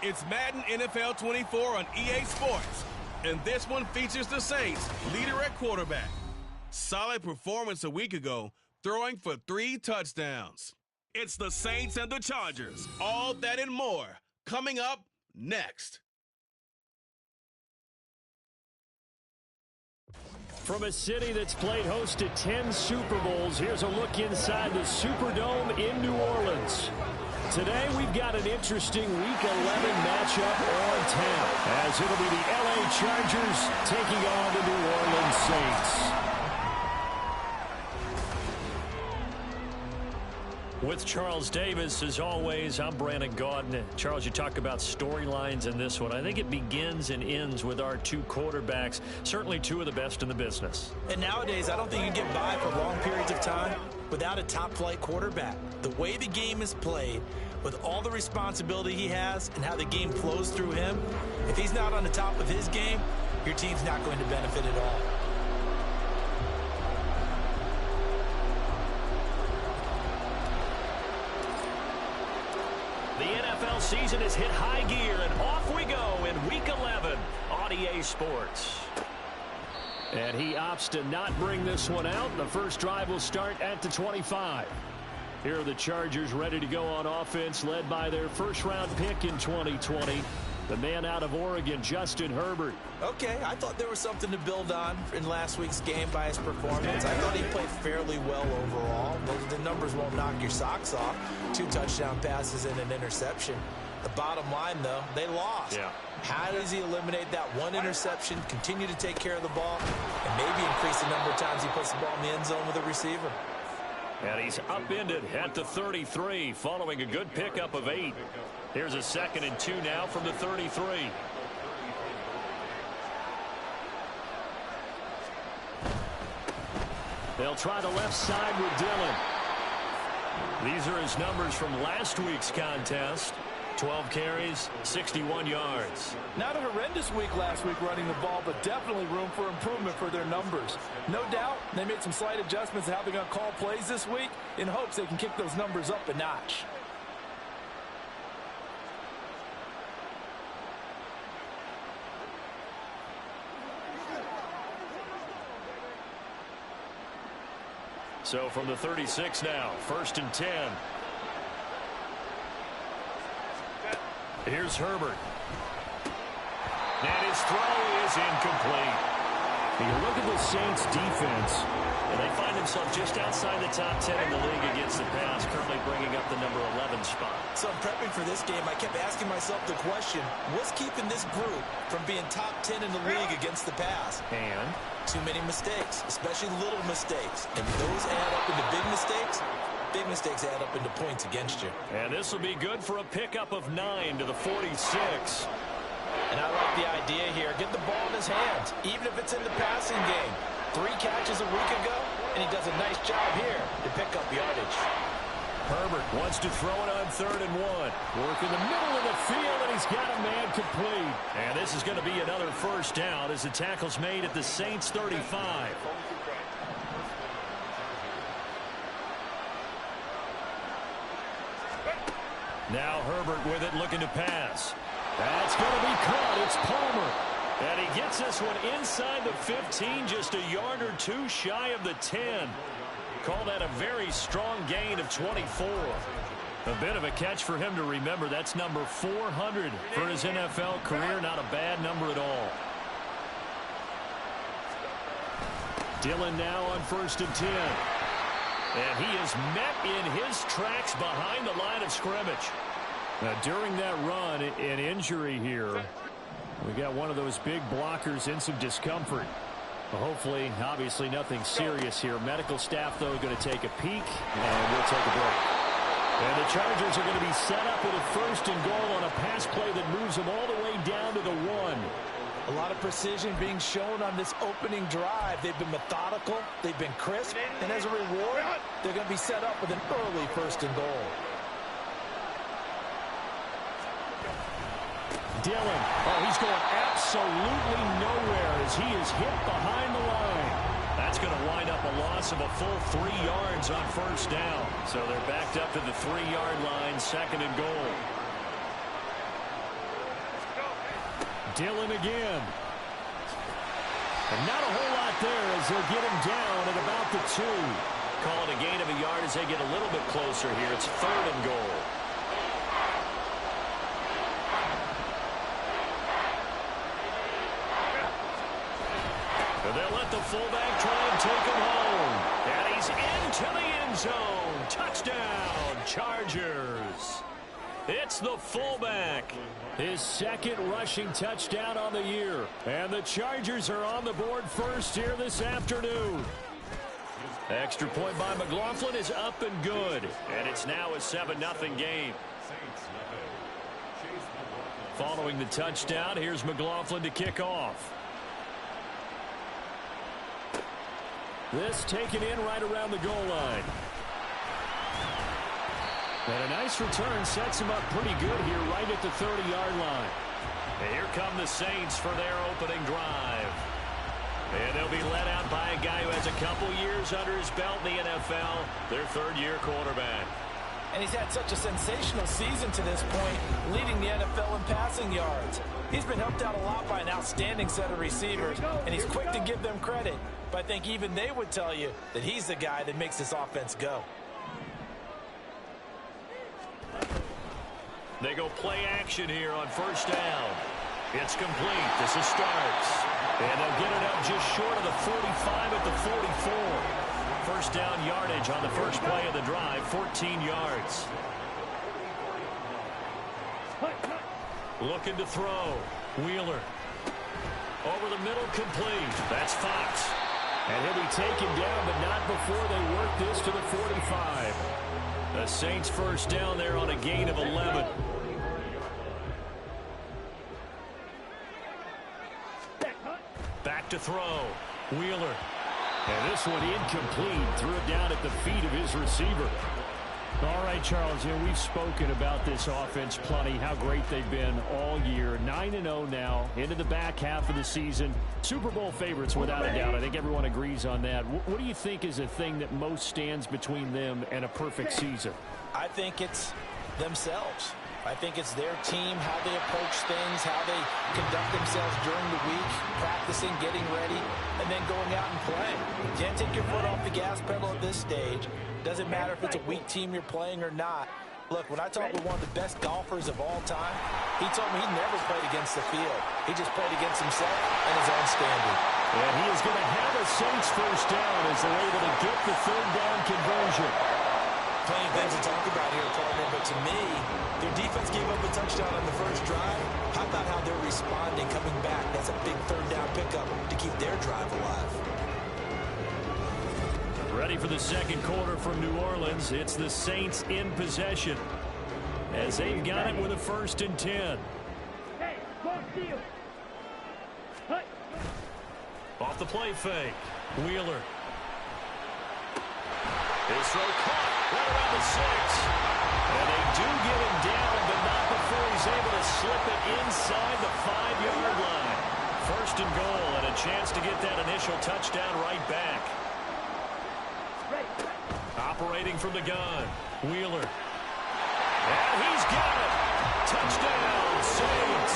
It's Madden NFL 24 on EA Sports, and this one features the Saints, leader at quarterback. Solid performance a week ago, throwing for 3 touchdowns. It's the Saints and the Chargers. All that and more coming up next. From a city that's played host to 10 Super Bowls, here's a look inside the Superdome in New Orleans. Today, we've got an interesting Week 11 matchup on tap, as it'll be the LA Chargers taking on the New Orleans Saints. With Charles Davis, as always, I'm Brandon Gaudin. Charles, you talk about storylines in this one. I think it begins and ends with our 2 quarterbacks, certainly 2 of the best in the business. And nowadays, I don't think you can get by for long periods of time without a top-flight quarterback. The way the game is played, with all the responsibility he has and how the game flows through him, if he's not on the top of his game, your team's not going to benefit at all. The NFL season has hit high gear, and off we go in Week 11 on EA Sports. And he opts to not bring this one out. The first drive will start at the 25. Here are the Chargers ready to go on offense, led by their first-round pick in 2020, the man out of Oregon, Justin Herbert. Okay, I thought there was something to build on in last week's game by his performance. I thought he played fairly well overall. The numbers won't knock your socks off. 2 touchdown passes and an interception. The bottom line, though, they lost. Yeah. How does he eliminate that one interception, continue to take care of the ball, and maybe increase the number of times he puts the ball in the end zone with a receiver? And he's upended at the 33 following a good pickup of 8. Here's a 2nd and 2 now from the 33. They'll try the left side with Dillon. These are his numbers from last week's contest. 12 carries, 61 yards. Not a horrendous week last week running the ball, but definitely room for improvement for their numbers. No doubt, they made some slight adjustments to how they're going to call plays this week in hopes they can kick those numbers up a notch. So from the 36 now, 1st and 10. Here's Herbert. And his throw is incomplete. You look at the Saints defense, and they find themselves just outside the top 10 in the league against the pass, currently bringing up the number 11 spot. So in prepping for this game, I kept asking myself the question, what's keeping this group from being top 10 in the league against the pass? And too many mistakes, especially little mistakes. And those add up into big mistakes. Big mistakes add up into points against you. And this will be good for a pickup of 9 to the 46. And I like the idea here. Get the ball in his hands, even if it's in the passing game. 3 catches a week ago, and he does a nice job here to pick up yardage. Herbert wants to throw it on 3rd and 1. Work in the middle of the field, and he's got a man complete. And this is going to be another first down as the tackle's made at the Saints 35. Now Herbert with it, looking to pass. That's going to be caught. It's Palmer. And he gets this one inside the 15, just a yard or 2 shy of the 10. Call that a very strong gain of 24. A bit of a catch for him to remember. That's number 400 for his NFL career. Not a bad number at all. Dillon now on 1st and 10. And he is met in his tracks behind the line of scrimmage. Now, during that run, an injury here. We got one of those big blockers in some discomfort. Well, hopefully, obviously, nothing serious here. Medical staff, though, going to take a peek, and we'll take a break. And the Chargers are going to be set up with a 1st and goal on a pass play that moves them all the way down to the 1. A lot of precision being shown on this opening drive. They've been methodical, they've been crisp, and as a reward, they're going to be set up with an early 1st and goal. Dillon, oh, he's going absolutely nowhere as he is hit behind the line. That's going to wind up a loss of a full 3 yards on 1st down. So they're backed up to the 3-yard line, 2nd and goal. Dillon again. And not a whole lot there as they'll get him down at about the 2. Call it a gain of a yard as they get a little bit closer here. It's 3rd and goal. And they'll let the fullback try and take him home. And he's into the end zone. Touchdown, Chargers. It's the fullback. His 2nd rushing touchdown on the year. And the Chargers are on the board first here this afternoon. Extra point by McLaughlin is up and good. And it's now a 7-0 game. Following the touchdown, here's McLaughlin to kick off. This taken in right around the goal line. And a nice return sets him up pretty good here right at the 30-yard line. And here come the Saints for their opening drive. And they'll be led out by a guy who has a couple years under his belt in the NFL, their 3rd-year quarterback. And he's had such a sensational season to this point, leading the NFL in passing yards. He's been helped out a lot by an outstanding set of receivers, and he's quick to give them credit. But I think even they would tell you that he's the guy that makes this offense go. They go play action here on 1st down. It's complete. This is Starks. And they'll get it up just short of the 45 at the 44. 1st down yardage on the first play of the drive, 14 yards. Looking to throw. Wheeler. Over the middle, complete. That's Fox. And he'll be taken down, but not before they work this to the 45. The Saints 1st down there on a gain of 11. Back to throw. Wheeler. And this one incomplete. Threw it down at the feet of his receiver. All right, Charles, we've spoken about this offense plenty, how great they've been all year. 9-0 now, into the back half of the season. Super Bowl favorites, without a doubt. I think everyone agrees on that. What do you think is the thing that most stands between them and a perfect season? I think it's themselves. I think it's their team, how they approach things, how they conduct themselves during the week, practicing, getting ready, and then going out and playing. You can't take your foot off the gas pedal at this stage. Doesn't matter if it's a weak team you're playing or not. Look, when I talked with one of the best golfers of all time, he told me he never played against the field. He just played against himself and his own standard. And he is going to have a Saints 1st down as they're able to get the 3rd down conversion. Plenty of things to talk about here, partner, but to me, their defense gave up a touchdown on the first drive. How about how they're responding, coming back? That's a big 3rd down pickup to keep their drive alive. Ready for the 2nd quarter from New Orleans. It's the Saints in possession as they've got it with a 1st and 10. Off the play fake. Wheeler. His throw caught right around the 6. And they do get him down, but not before he's able to slip it inside the 5-yard line. 1st and goal, and a chance to get that initial touchdown right back. Operating from the gun. Wheeler. And he's got it. Touchdown, Saints.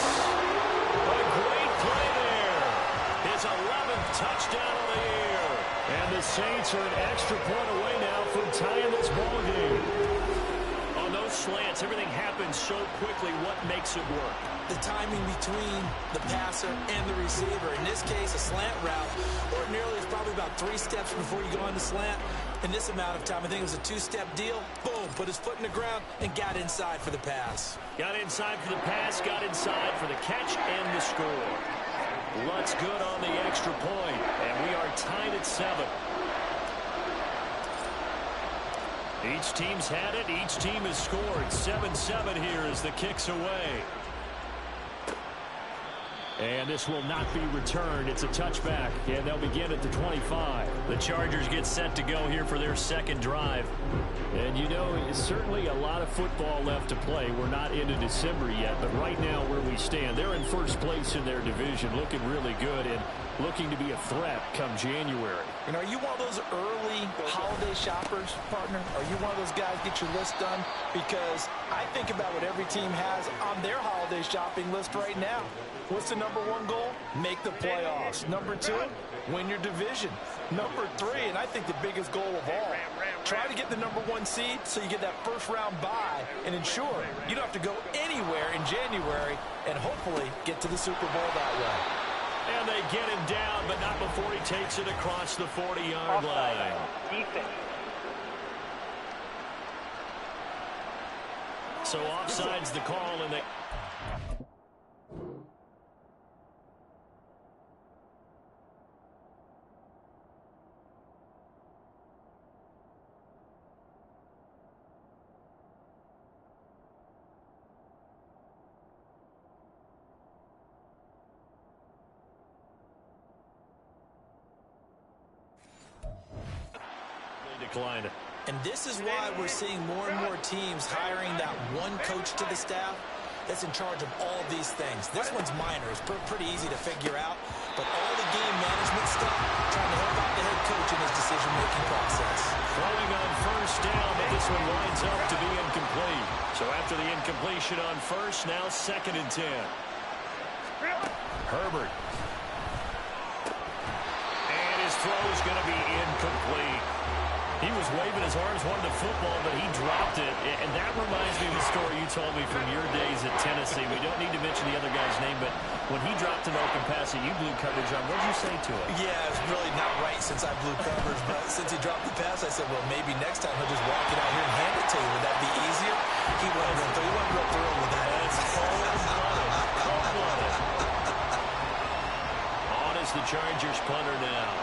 A great play there. His 11th touchdown of the year. And the Saints are an extra point away now from tying this ball game. On those slants, everything happens so quickly. What makes it work? The timing between the passer and the receiver. In this case, a slant route ordinarily is probably about 3 steps before you go on the slant. In this amount of time, I think it was a 2-step deal. Boom, put his foot in the ground and got inside for the pass. Got inside for the pass, got inside for the catch and the score. Lutz good on the extra point, and we are tied at 7. Each team's had it. Each team has scored. 7-7 here as the kick's away. And this will not be returned. It's a touchback, and they'll begin at the 25. The Chargers get set to go here for their 2nd drive. And, it's certainly a lot of football left to play. We're not into December yet, but right now where we stand, they're in 1st place in their division, looking really good. And looking to be a threat come January. And are you one of those early holiday shoppers, partner? Are you one of those guys get your list done? Because I think about what every team has on their holiday shopping list right now. What's the number one goal? Make the playoffs. Number two, win your division. Number three, and I think the biggest goal of all, try to get the number one seed so you get that first round bye and ensure you don't have to go anywhere in January and hopefully get to the Super Bowl that way. And they get him down, but not before he takes it across the 40-yard line. Defense. So offside's the call, and they... declined it. And this is why we're seeing more and more teams hiring that one coach to the staff that's in charge of all of these things. This one's minor. It's pretty easy to figure out. But all the game management stuff, trying to help out the head coach in his decision-making process. Throwing on first down, but this one winds up to be incomplete. So after the incompletion on first, now 2nd and 10. Herbert. And his throw is going to be incomplete. He was waving his arms, wanting the football, but he dropped it. And that reminds me of the story you told me from your days at Tennessee. We don't need to mention the other guy's name, but when he dropped an open pass that you blew coverage on, what did you say to it? Yeah, it's really not right since I blew coverage. But since he dropped the pass, I said, well, maybe next time he'll just walk it out here and hand it to you. Would that be easier? He wasn't real thrilled with that. That's cold-blooded. Cold-blooded. On is the Chargers punter now,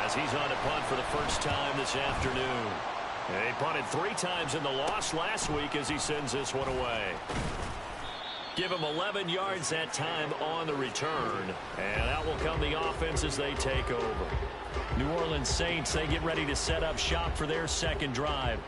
as he's on a punt for the first time this afternoon. He punted 3 times in the loss last week as he sends this one away. Give him 11 yards that time on the return. And out will come the offense as they take over. New Orleans Saints, they get ready to set up shop for their second drive.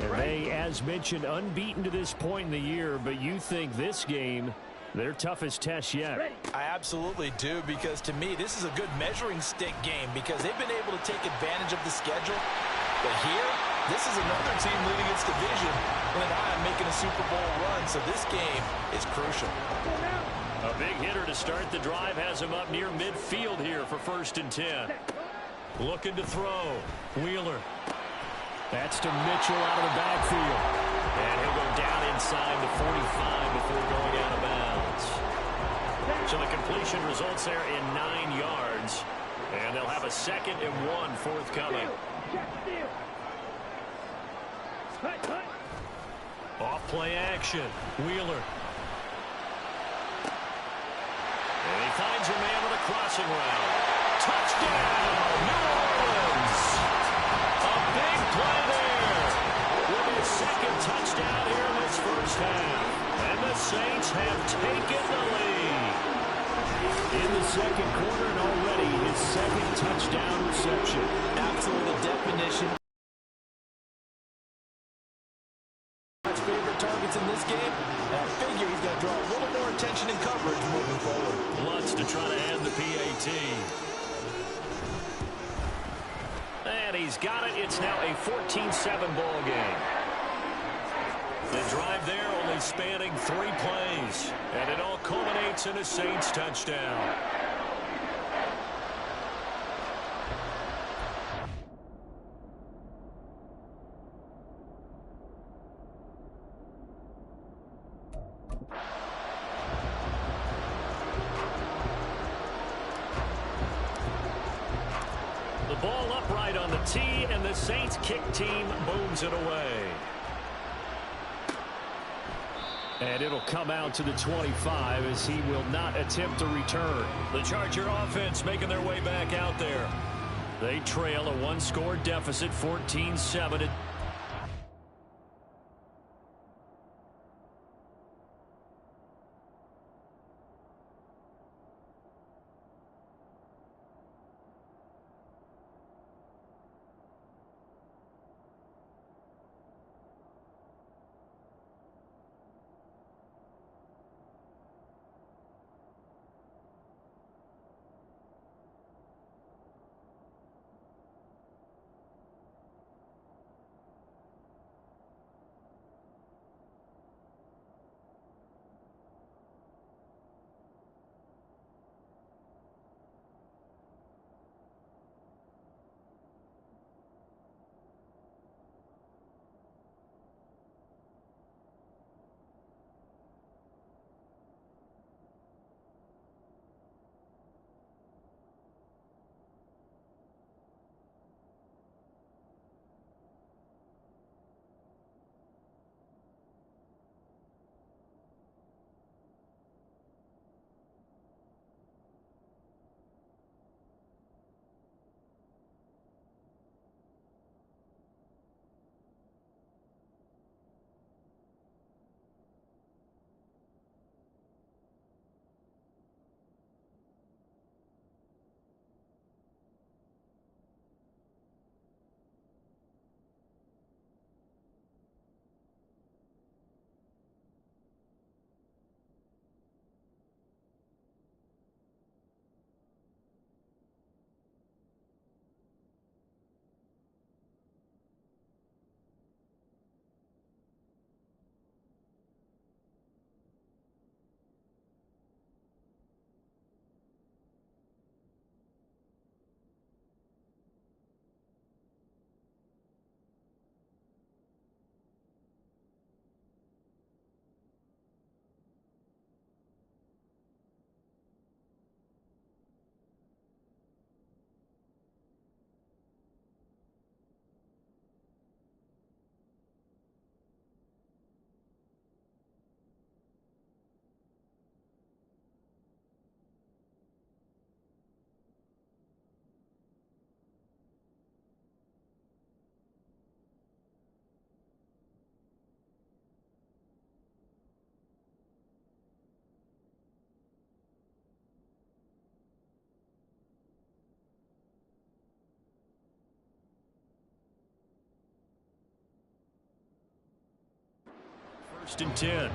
And they, as mentioned, unbeaten to this point in the year, but you think this game their toughest test yet. I absolutely do, because to me, this is a good measuring stick game because they've been able to take advantage of the schedule. But here, this is another team leading its division with an eye on making a Super Bowl run, so this game is crucial. A big hitter to start the drive has him up near midfield here for 1st and 10. Looking to throw. Wheeler. That's to Mitchell out of the backfield. And he'll go down inside the 45 before going out of bounds. So the completion results there in 9 yards. And they'll have a 2nd and 1 forthcoming. Off play action. Wheeler. And he finds a man with a crossing route. Touchdown, New Orleans. A big play there. With his 2nd touchdown here in this first half. And the Saints have taken the lead. In the 2nd quarter and already his 2nd touchdown reception. Absolutely the definition. Favorite targets in this game, and I figure he's going to draw a little more attention and coverage moving forward. Lutz to try to end the PAT. And he's got it. It's now a 14-7 ball game. The drive there only spanning 3 plays. And it all culminates in a Saints touchdown. The ball upright on the tee, and the Saints kick team booms it away. And it'll come out to the 25 as he will not attempt to return. The Charger offense making their way back out there. They trail a 1-score deficit, 14-7. first and 10.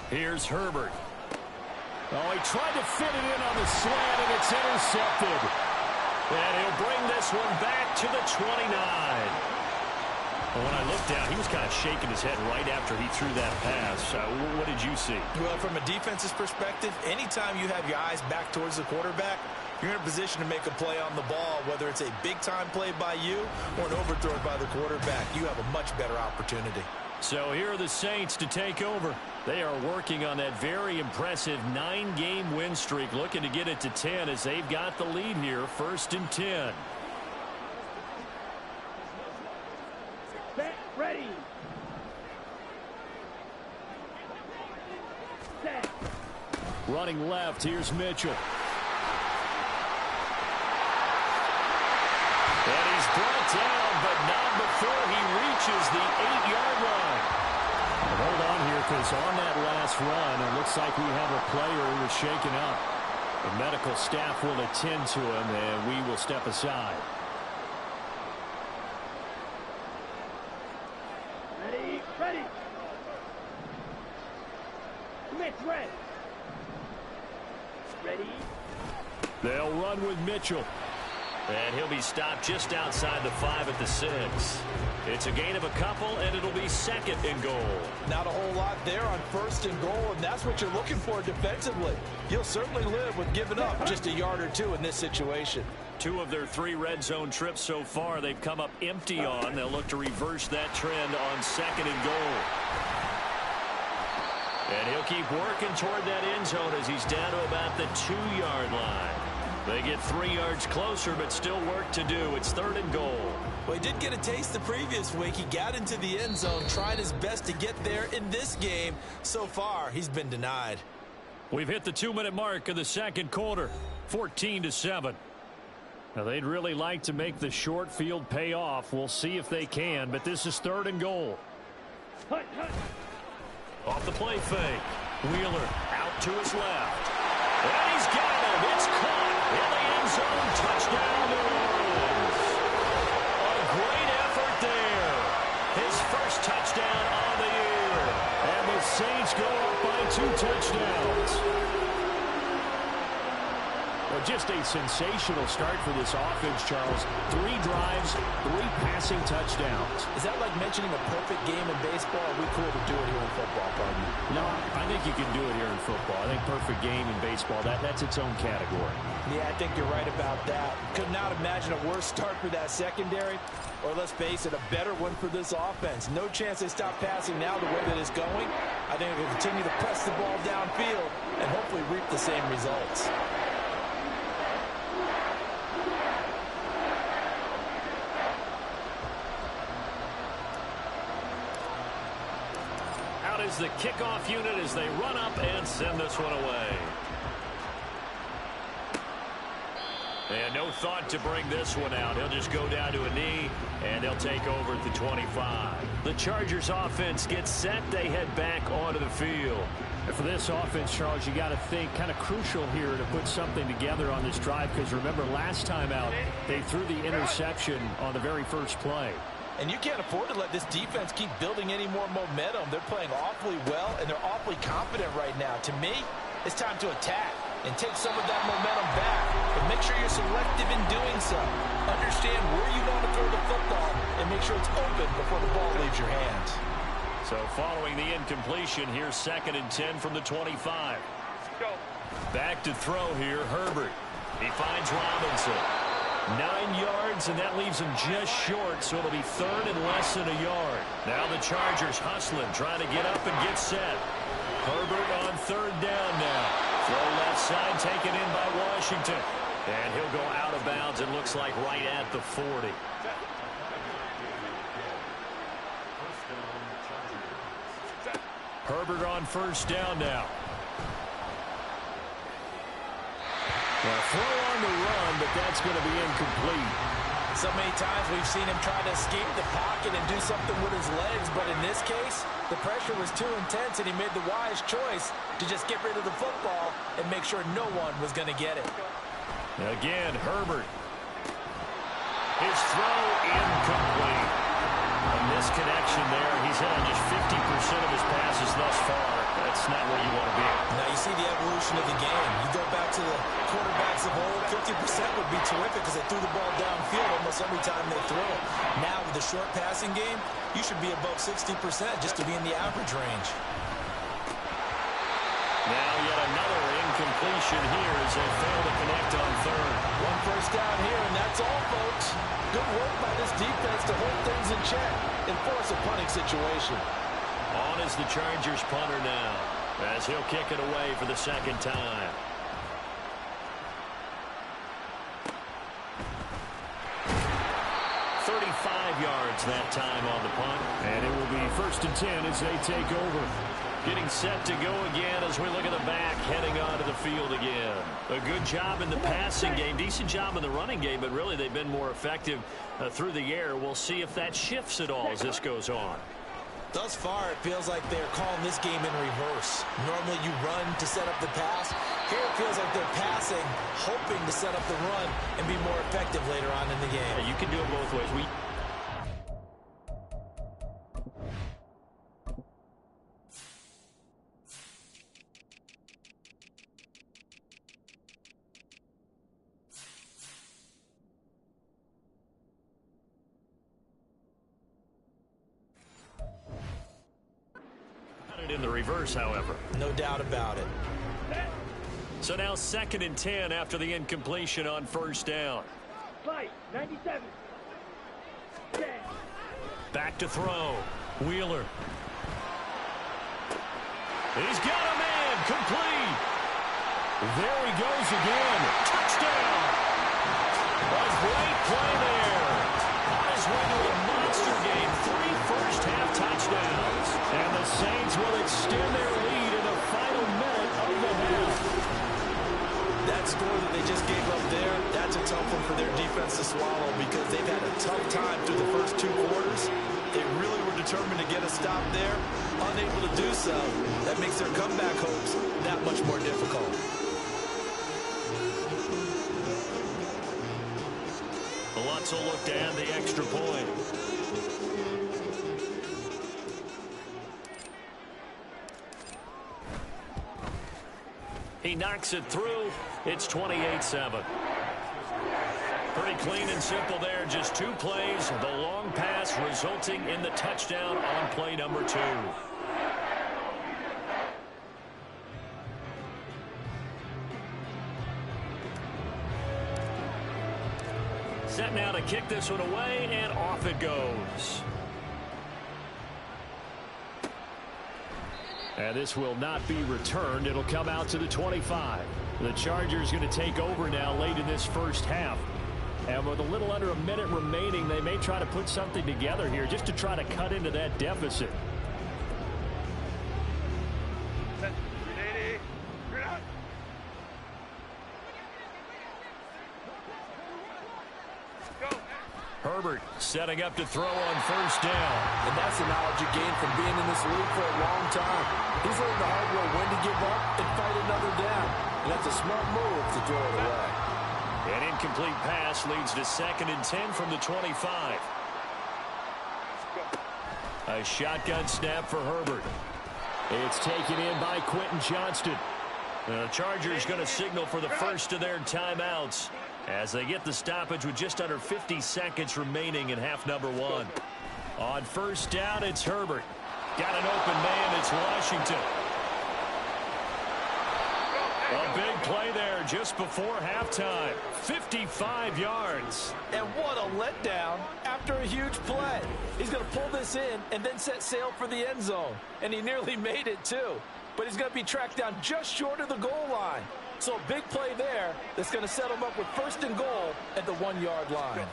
Here's Herbert. Oh, he tried to fit it in on the slant, and it's intercepted. And he'll bring this one back to the 29. Well, when I looked down, he was kind of shaking his head right after he threw that pass. What did you see? Well, from a defense's perspective, anytime you have your eyes back towards the quarterback, you're in a position to make a play on the ball, whether it's a big-time play by you or an overthrow by the quarterback. You have a much better opportunity. So here are the Saints to take over. They are working on that very impressive 9-game win streak, looking to get it to 10 as they've got the lead here, first and 10. Set, ready. Set. Running left, here's Mitchell. And he's brought down, but not before he reaches the 8-yard line. Hold on here, because on that last run, it looks like we have a player who was shaken up. The medical staff will attend to him, and we will step aside. Ready, ready. Mitch, ready. Ready. They'll run with Mitchell. And he'll be stopped just outside the 5 at the 6. It's a gain of a couple, and it'll be second and goal. Not a whole lot there on first and goal, and that's what you're looking for defensively. You'll certainly live with giving up just a yard or two in this situation. 2 of their 3 red zone trips so far they've come up empty on. They'll look to reverse that trend on second and goal. And he'll keep working toward that end zone as he's down to about the 2-yard line. They get 3 yards closer, but still work to do. It's third and goal. Well, he did get a taste the previous week. He got into the end zone, tried his best to get there in this game. So far, he's been denied. We've hit the 2-minute mark of the second quarter, 14-7. Now, they'd really like to make the short field pay off. We'll see if they can, but this is third and goal. Hut, hut. Off the play fake. Wheeler out to his left. And he's got him. It's caught in the end zone. Touchdown, New Orleans. A great effort there. His first touchdown on the year. And the Saints go up by 2 touchdowns. Well, just a sensational start for this offense, Charles. 3 drives, 3 passing touchdowns. Is that like mentioning a perfect game in baseball? Are we cool to do it here in football, pardon me? No, I think you can do it here in football. I think perfect game in baseball, that's its own category. Yeah, I think you're right about that. Could not imagine a worse start for that secondary, or let's face it, a better one for this offense. No chance they stop passing now the way that it's going. I think they'll continue to press the ball downfield and hopefully reap the same results. Is the kickoff unit as they run up and send this one away. And no thought to bring this one out. He'll just go down to a knee, and they'll take over at the 25. The Chargers offense gets set. They head back onto the field. And for this offense, Charles, you got to think kind of crucial here to put something together on this drive, because remember last time out, they threw the interception on the very first play. And you can't afford to let this defense keep building any more momentum. They're playing awfully well, and they're awfully confident right now. To me, it's time to attack and take some of that momentum back. But make sure you're selective in doing so. Understand where you want to throw the football and make sure it's open before the ball leaves your hands. So following the incompletion, here's second and 10 from the 25. Go. Back to throw here, Herbert. He finds Robinson. 9 yards, and that leaves him just short, so it'll be third and less than a yard. Now the Chargers hustling, trying to get up and get set. Herbert on third down now. Throw left side, taken in by Washington. And he'll go out of bounds, it looks like right at the 40. Herbert on first down now. Now, throw on the run, but that's going to be incomplete. So many times we've seen him try to escape the pocket and do something with his legs, but in this case, The pressure was too intense, and he made the wise choice to just get rid of the football and make sure no one was going to get it. Again, Herbert. His throw incomplete. A misconnection there. He's hit on just 50% of his passes thus far. That's not where you want to be. Now you see the evolution of the game. You go back to the quarterbacks of old, 50% would be terrific because they threw the ball downfield almost every time they throw it. Now with the short passing game, you should be above 60% just to be in the average range. Now yet another incompletion here as they fail to connect on third. One first down here, and that's all, folks. Good work by this defense to hold things in check and force a punting situation. On is the Chargers punter now as he'll kick it away for the second time. Yards that time on the punt. And it will be 1st and 10 as they take over. Getting set to go again as we look at the back heading onto the field again. A good job in the passing game. Decent job in the running game, but really they've been more effective through the air. We'll see if that shifts at all as this goes on. Thus far, it feels like they're calling this game in reverse. Normally you run to set up the pass. Here it feels like they're passing, hoping to set up the run and be more effective later on in the game. Yeah, you can do it both ways. In the reverse, however. No doubt about it. So now 2nd and 10 after the incompletion on 1st down. Fight, 97. Back to throw. Wheeler. He's got a man. Complete. There he goes again. Touchdown. A great play there. On his way to a monster game. 3 first-half touchdowns. And the Saints will extend their lead in the final minute of the half. That score that they just gave up there, that's a tough one for their defense to swallow because they've had a tough time through the first 2 quarters. They really were determined to get a stop there. Unable to do so, that makes their comeback hopes that much more difficult. Lutz will look to add the extra point. He knocks it through. It's 28-7. Pretty clean and simple there. Just 2 plays. The long pass resulting in the touchdown on play number 2. Set now to kick this one away, and off it goes. And this will not be returned. It'll come out to the 25. The Chargers going to take over now late in this first half. And with a little under a minute remaining, they may try to put something together here just to try to cut into that deficit. Herbert setting up to throw on 1st down. And that's the knowledge you gain from being in this league for a long time. He's learned the hard way when to give up and fight another down. And that's a smart move to throw it away. An incomplete pass leads to 2nd and 10 from the 25. A shotgun snap for Herbert. It's taken in by Quentin Johnston. The Chargers going to signal for the first of their timeouts as they get the stoppage with just under 50 seconds remaining in half number 1. On 1st down, it's Herbert. Got an open man, it's Washington. A big play there just before halftime. 55 yards. And what a letdown after a huge play. He's going to pull this in and then set sail for the end zone. And he nearly made it, too. But he's going to be tracked down just short of the goal line. So a big play there that's going to set him up with 1st and goal at the 1-yard line.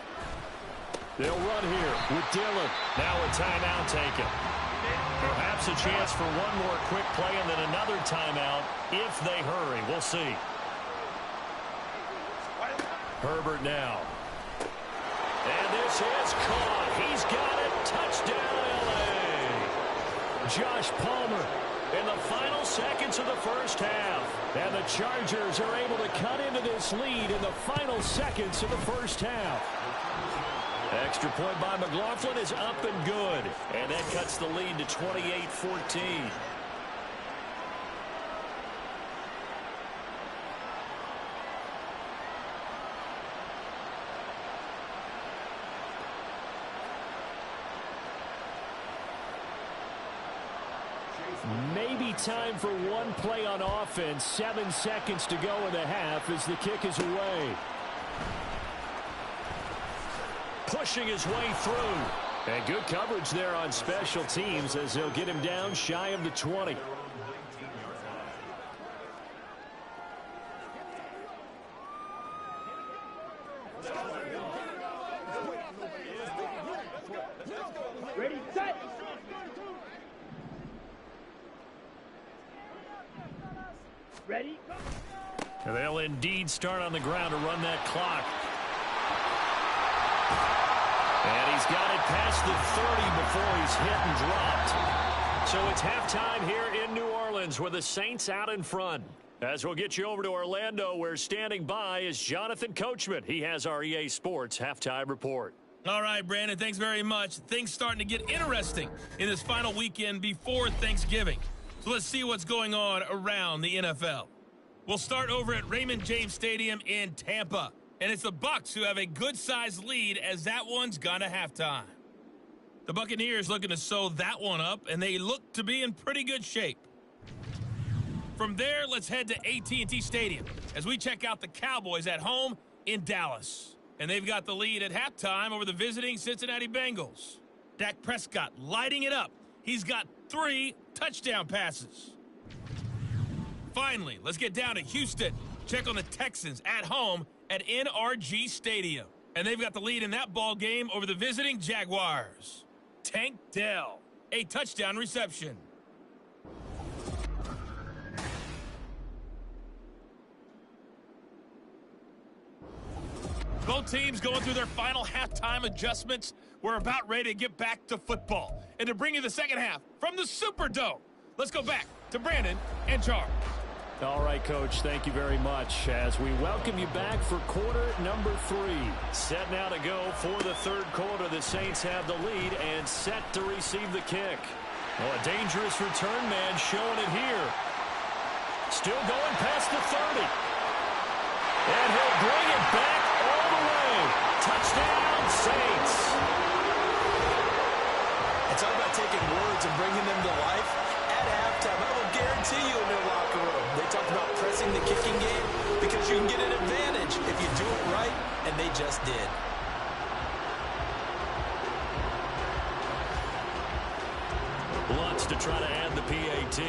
They'll run here with Dillon. Now a timeout taken. Perhaps a chance for one more quick play and then another timeout if they hurry. We'll see. Herbert now. And this is caught. He's got it. Touchdown, L.A. Josh Palmer in the final seconds of the first half. And the Chargers are able to cut into this lead in the final seconds of the first half. Extra point by McLaughlin is up and good. And that cuts the lead to 28-14. Maybe time for one play on offense. 7 seconds to go in the half as the kick is away. Pushing his way through. And good coverage there on special teams as they'll get him down shy of the 20. Ready, set. Ready? And they'll indeed start on the ground to run that clock. And he's got it past the 30 before he's hit and dropped. So it's halftime here in New Orleans with the Saints out in front. As we'll get you over to Orlando, where standing by is Jonathan Coachman. He has our EA Sports halftime report. All right, Brandon, thanks very much. Things starting to get interesting in this final weekend before Thanksgiving. So let's see what's going on around the NFL. We'll start over at Raymond James Stadium in Tampa. And it's the Bucs who have a good-sized lead as that one's gone to halftime. The Buccaneers looking to sew that one up, and they look to be in pretty good shape. From there, let's head to AT&T Stadium as we check out the Cowboys at home in Dallas. And they've got the lead at halftime over the visiting Cincinnati Bengals. Dak Prescott lighting it up. He's got 3 touchdown passes. Finally, let's get down to Houston. Check on the Texans at home at NRG Stadium. And they've got the lead in that ball game over the visiting Jaguars. Tank Dell, a touchdown reception. Both teams going through their final halftime adjustments. We're about ready to get back to football. And to bring you the second half from the Superdome, let's go back to Brandon and Charles. All right, Coach, thank you very much as we welcome you back for quarter number 3. Set now to go for the third quarter. The Saints have the lead and set to receive the kick. Well, a dangerous return man showing it here. Still going past the 30. And he'll bring it back all the way. Touchdown, Saints. It's all about taking words and bringing them to life. At halftime, I will guarantee you in their locker room, they talk about pressing the kicking game because you can get an advantage if you do it right, and they just did. Lutz to try to add the PAT.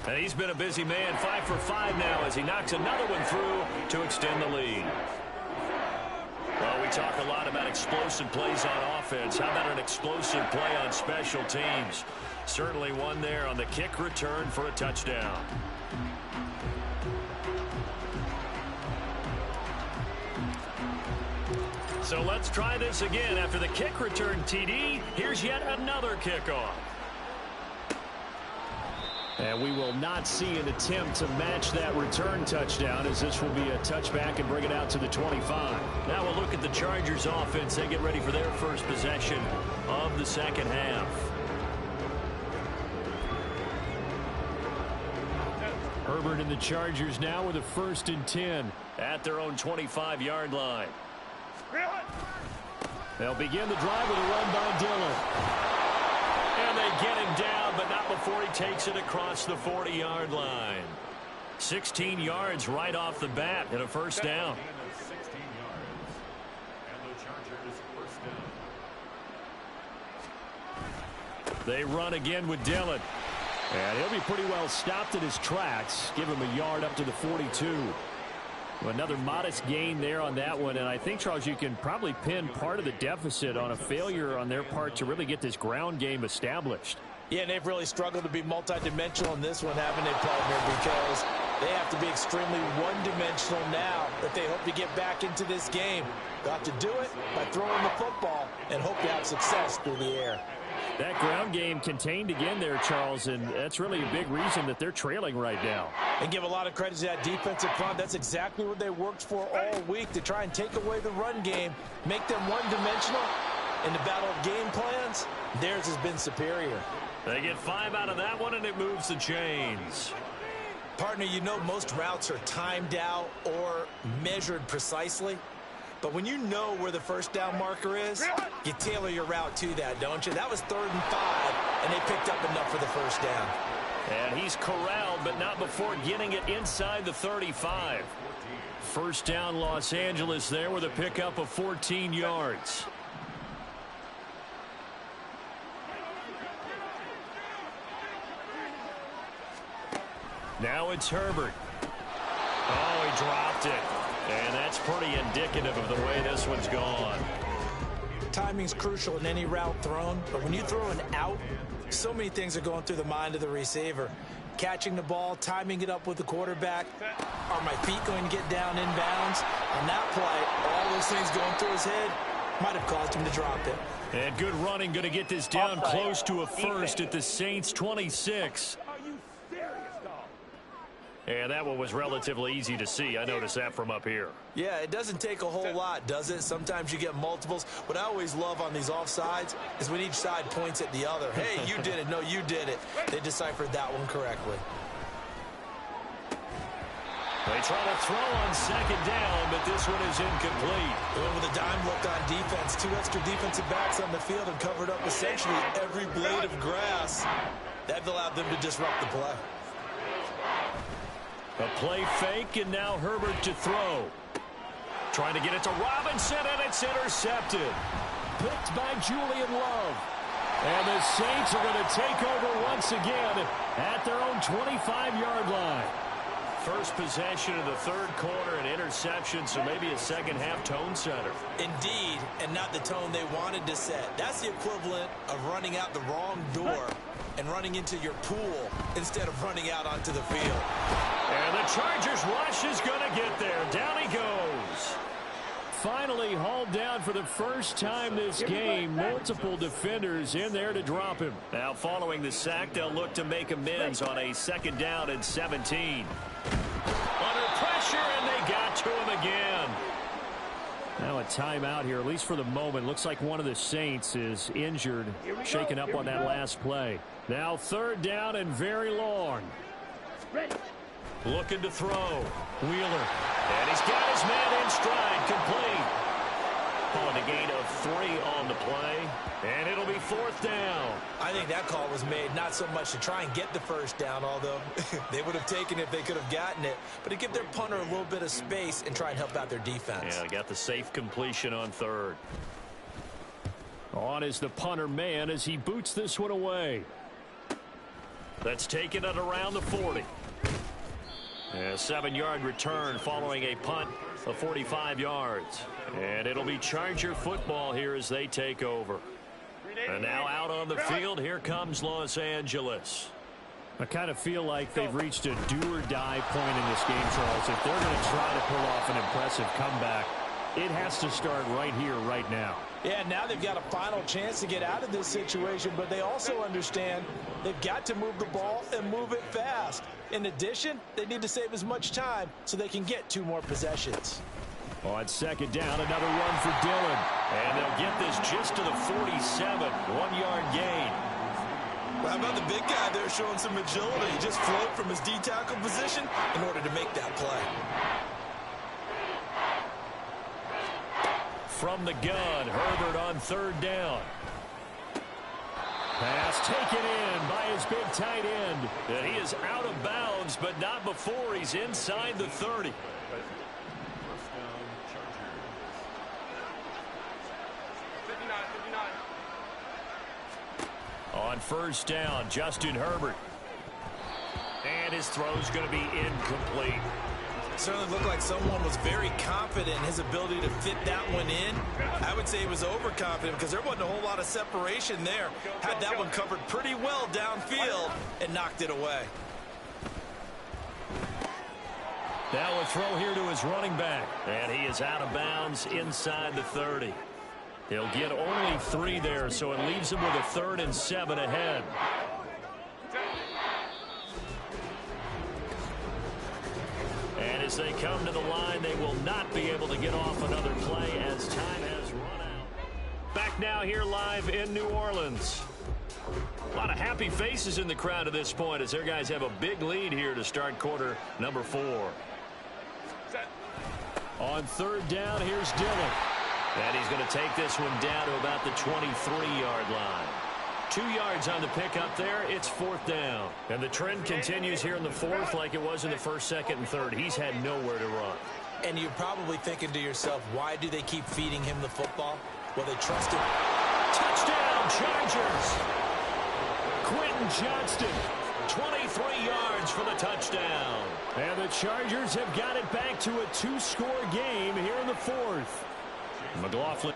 And he's been a busy man, 5 for 5 now as he knocks another one through to extend the lead. Well, we talk a lot about explosive plays on offense. How about an explosive play on special teams? Certainly one there on the kick return for a touchdown. So let's try this again. After the kick return TD, here's yet another kickoff. And we will not see an attempt to match that return touchdown as this will be a touchback and bring it out to the 25. Now we'll look at the Chargers offense. They get ready for their first possession of the second half. Herbert and the Chargers now with a 1st and 10 at their own 25-yard line. They'll begin the drive with a run by Dillon. And they get him down, but not before he takes it across the 40-yard line. 16 yards right off the bat and a first down. They run again with Dillon. And he'll be pretty well stopped in his tracks. Give him a yard up to the 42. Another modest gain there on that one, and I think, Charles, you can probably pin part of the deficit on a failure on their part to really get this ground game established. Yeah, and they've really struggled to be multidimensional in this one, haven't they, partner? Because They have to be extremely one-dimensional now if they hope to get back into this game. They'll have to do it by throwing the football and hope to have success through the air. That ground game contained again there, Charles, and that's really a big reason that they're trailing right now. And give a lot of credit to that defensive front. That's exactly what they worked for all week, to try and take away the run game, make them one-dimensional. In the battle of game plans, theirs has been superior. They get 5 out of that one, and it moves the chains. Partner, you know most routes are timed out or measured precisely. But when you know where the first down marker is, you tailor your route to that, don't you? That was 3rd and 5, and they picked up enough for the first down. And he's corralled, but not before getting it inside the 35. First down, Los Angeles there with a pickup of 14 yards. Now it's Herbert. Oh, he dropped it. And that's pretty indicative of the way this one's gone. Timing's crucial in any route thrown, but when you throw an out, so many things are going through the mind of the receiver. Catching the ball, timing it up with the quarterback. Are my feet going to get down inbounds? On that play, all those things going through his head might have caused him to drop it. And good running, going to get this down close to a first at the Saints 26. And that one was relatively easy to see. I noticed that from up here. Yeah, it doesn't take a whole lot, does it? Sometimes you get multiples. What I always love on these offsides is when each side points at the other. Hey, you did it. No, you did it. They deciphered that one correctly. They try to throw on second down, but this one is incomplete. Going with a dime look on defense. 2 extra defensive backs on the field and covered up essentially every blade of grass. That allowed them to disrupt the play. A play fake, and now Herbert to throw. Trying to get it to Robinson, and it's intercepted. Picked by Julian Love. And the Saints are going to take over once again at their own 25-yard line. First possession of the third quarter, an interception, so maybe a second-half tone setter. Indeed, and not the tone they wanted to set. That's the equivalent of running out the wrong door and running into your pool instead of running out onto the field. And the Chargers rush is going to get there. Down he goes. Finally hauled down for the first time this game. Multiple defenders in there to drop him. Now following the sack, they'll look to make amends on a second down and 17. Under pressure, and they got to him again. Now a timeout here, at least for the moment. Looks like one of the Saints is injured, shaken up on that last play. Now third down and very long. Looking to throw. Wheeler. And he's got his man in stride, complete. On a gain of 3 on the play. And it'll be fourth down. I think that call was made not so much to try and get the first down, although they would have taken it if they could have gotten it, but to give their punter a little bit of space and try and help out their defense. Yeah, they got the safe completion on third. On is the punter man as he boots this one away. That's taken it around the 40. A 7-yard return following a punt of 45 yards. And it'll be Charger football here as they take over. And now out on the field, here comes Los Angeles. I kind of feel like they've reached a do-or-die point in this game, Charles. If they're going to try to pull off an impressive comeback, it has to start right here, right now. Yeah, now they've got a final chance to get out of this situation, but they also understand they've got to move the ball and move it fast. In addition, they need to save as much time so they can get 2 more possessions. On second down, another run for Dillon. And they'll get this just to the 47, 1-yard gain. Well, how about the big guy there showing some agility? He just float from his D-tackle position in order to make that play. From the gun, Herbert on third down. Pass taken in by his big tight end. And he is out of bounds, but not before he's inside the 30. On first down, Justin Herbert. And his throw's going to be incomplete. Certainly looked like someone was very confident in his ability to fit that one in. I would say he was overconfident because there wasn't a whole lot of separation there. Had that one covered pretty well downfield and knocked it away. Now a throw here to his running back. And he is out of bounds inside the 30. He'll get only 3 there, so it leaves him with a 3rd and 7 ahead. And as they come to the line, they will not be able to get off another play as time has run out. Back now here live in New Orleans. A lot of happy faces in the crowd at this point as their guys have a big lead here to start quarter number 4. On 3rd down, here's Dillon. And he's going to take this one down to about the 23-yard line. 2 yards on the pickup there. It's 4th down. And the trend continues here in the 4th like it was in the 1st, 2nd, and 3rd. He's had nowhere to run. And you're probably thinking to yourself, why do they keep feeding him the football? Well, they trust him. Touchdown, Chargers. Quentin Johnston, 23 yards for the touchdown. And the Chargers have got it back to a 2-score game here in the 4th. McLaughlin.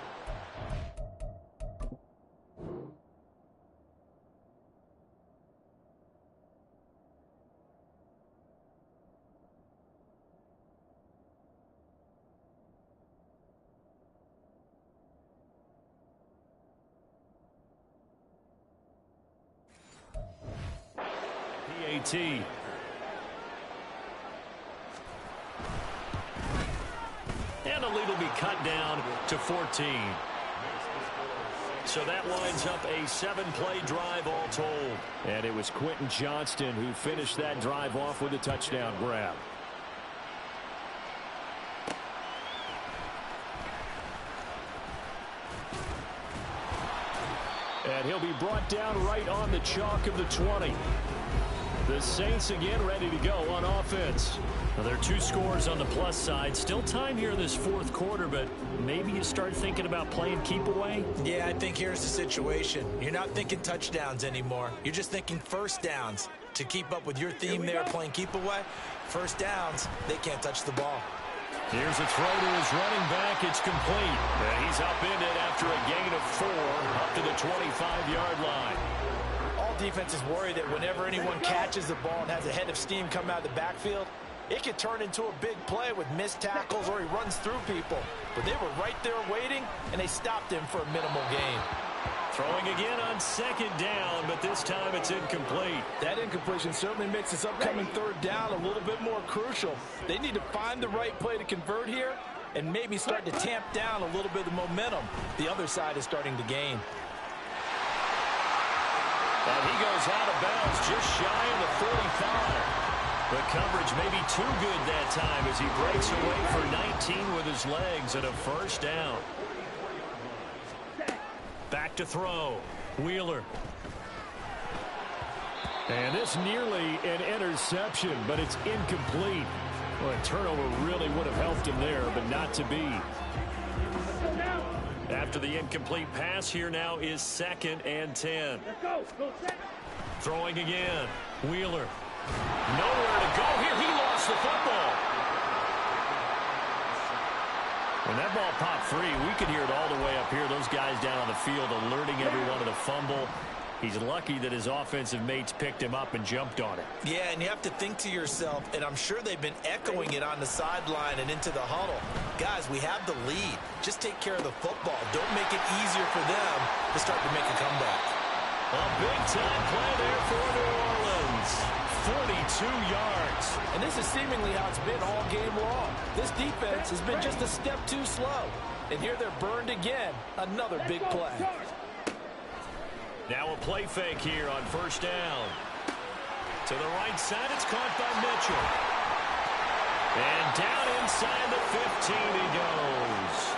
PAT. And the lead will be cut down to 14. So that winds up a 7-play drive all told. And it was Quentin Johnston who finished that drive off with a touchdown grab. And he'll be brought down right on the chalk of the 20. The Saints again ready to go on offense. Well, there are 2 scores on the plus side. Still time here in this 4th quarter, but maybe you start thinking about playing keep away? Yeah, I think here's the situation. You're not thinking touchdowns anymore. You're just thinking 1st downs. To keep up with your theme there, playing keep away, 1st downs, they can't touch the ball. Here's a throw to his running back. It's complete. And he's upended after a gain of 4 up to the 25-yard line. All defenses worry that whenever anyone catches the ball and has a head of steam come out of the backfield, it could turn into a big play with missed tackles or he runs through people. But they were right there waiting, and they stopped him for a minimal gain. Throwing again on 2nd down, but this time it's incomplete. That incompletion certainly makes this upcoming 3rd down a little bit more crucial. They need to find the right play to convert here and maybe start to tamp down a little bit of the momentum the other side is starting to gain. And he goes out of bounds just shy of the 45. The coverage may be too good that time as he breaks away for 19 with his legs and a 1st down. Back to throw. Wheeler. And this nearly an interception, but it's incomplete. Well, a turnover really would have helped him there, but not to be. After the incomplete pass, here now is 2nd and 10. Throwing again. Wheeler. Nowhere to go here. He lost the football. When that ball popped free, we could hear it all the way up here. Those guys down on the field alerting everyone of the fumble. He's lucky that his offensive mates picked him up and jumped on it. Yeah, and you have to think to yourself, and I'm sure they've been echoing it on the sideline and into the huddle. Guys, we have the lead. Just take care of the football. Don't make it easier for them to start to make a comeback. A big-time play there for New Orleans. 42 yards. And this is seemingly how it's been all game long. This defense has been just a step too slow. And here they're burned again. Another big play. Now a play fake here on 1st down. To the right side, it's caught by Mitchell. And down inside the 15 he goes.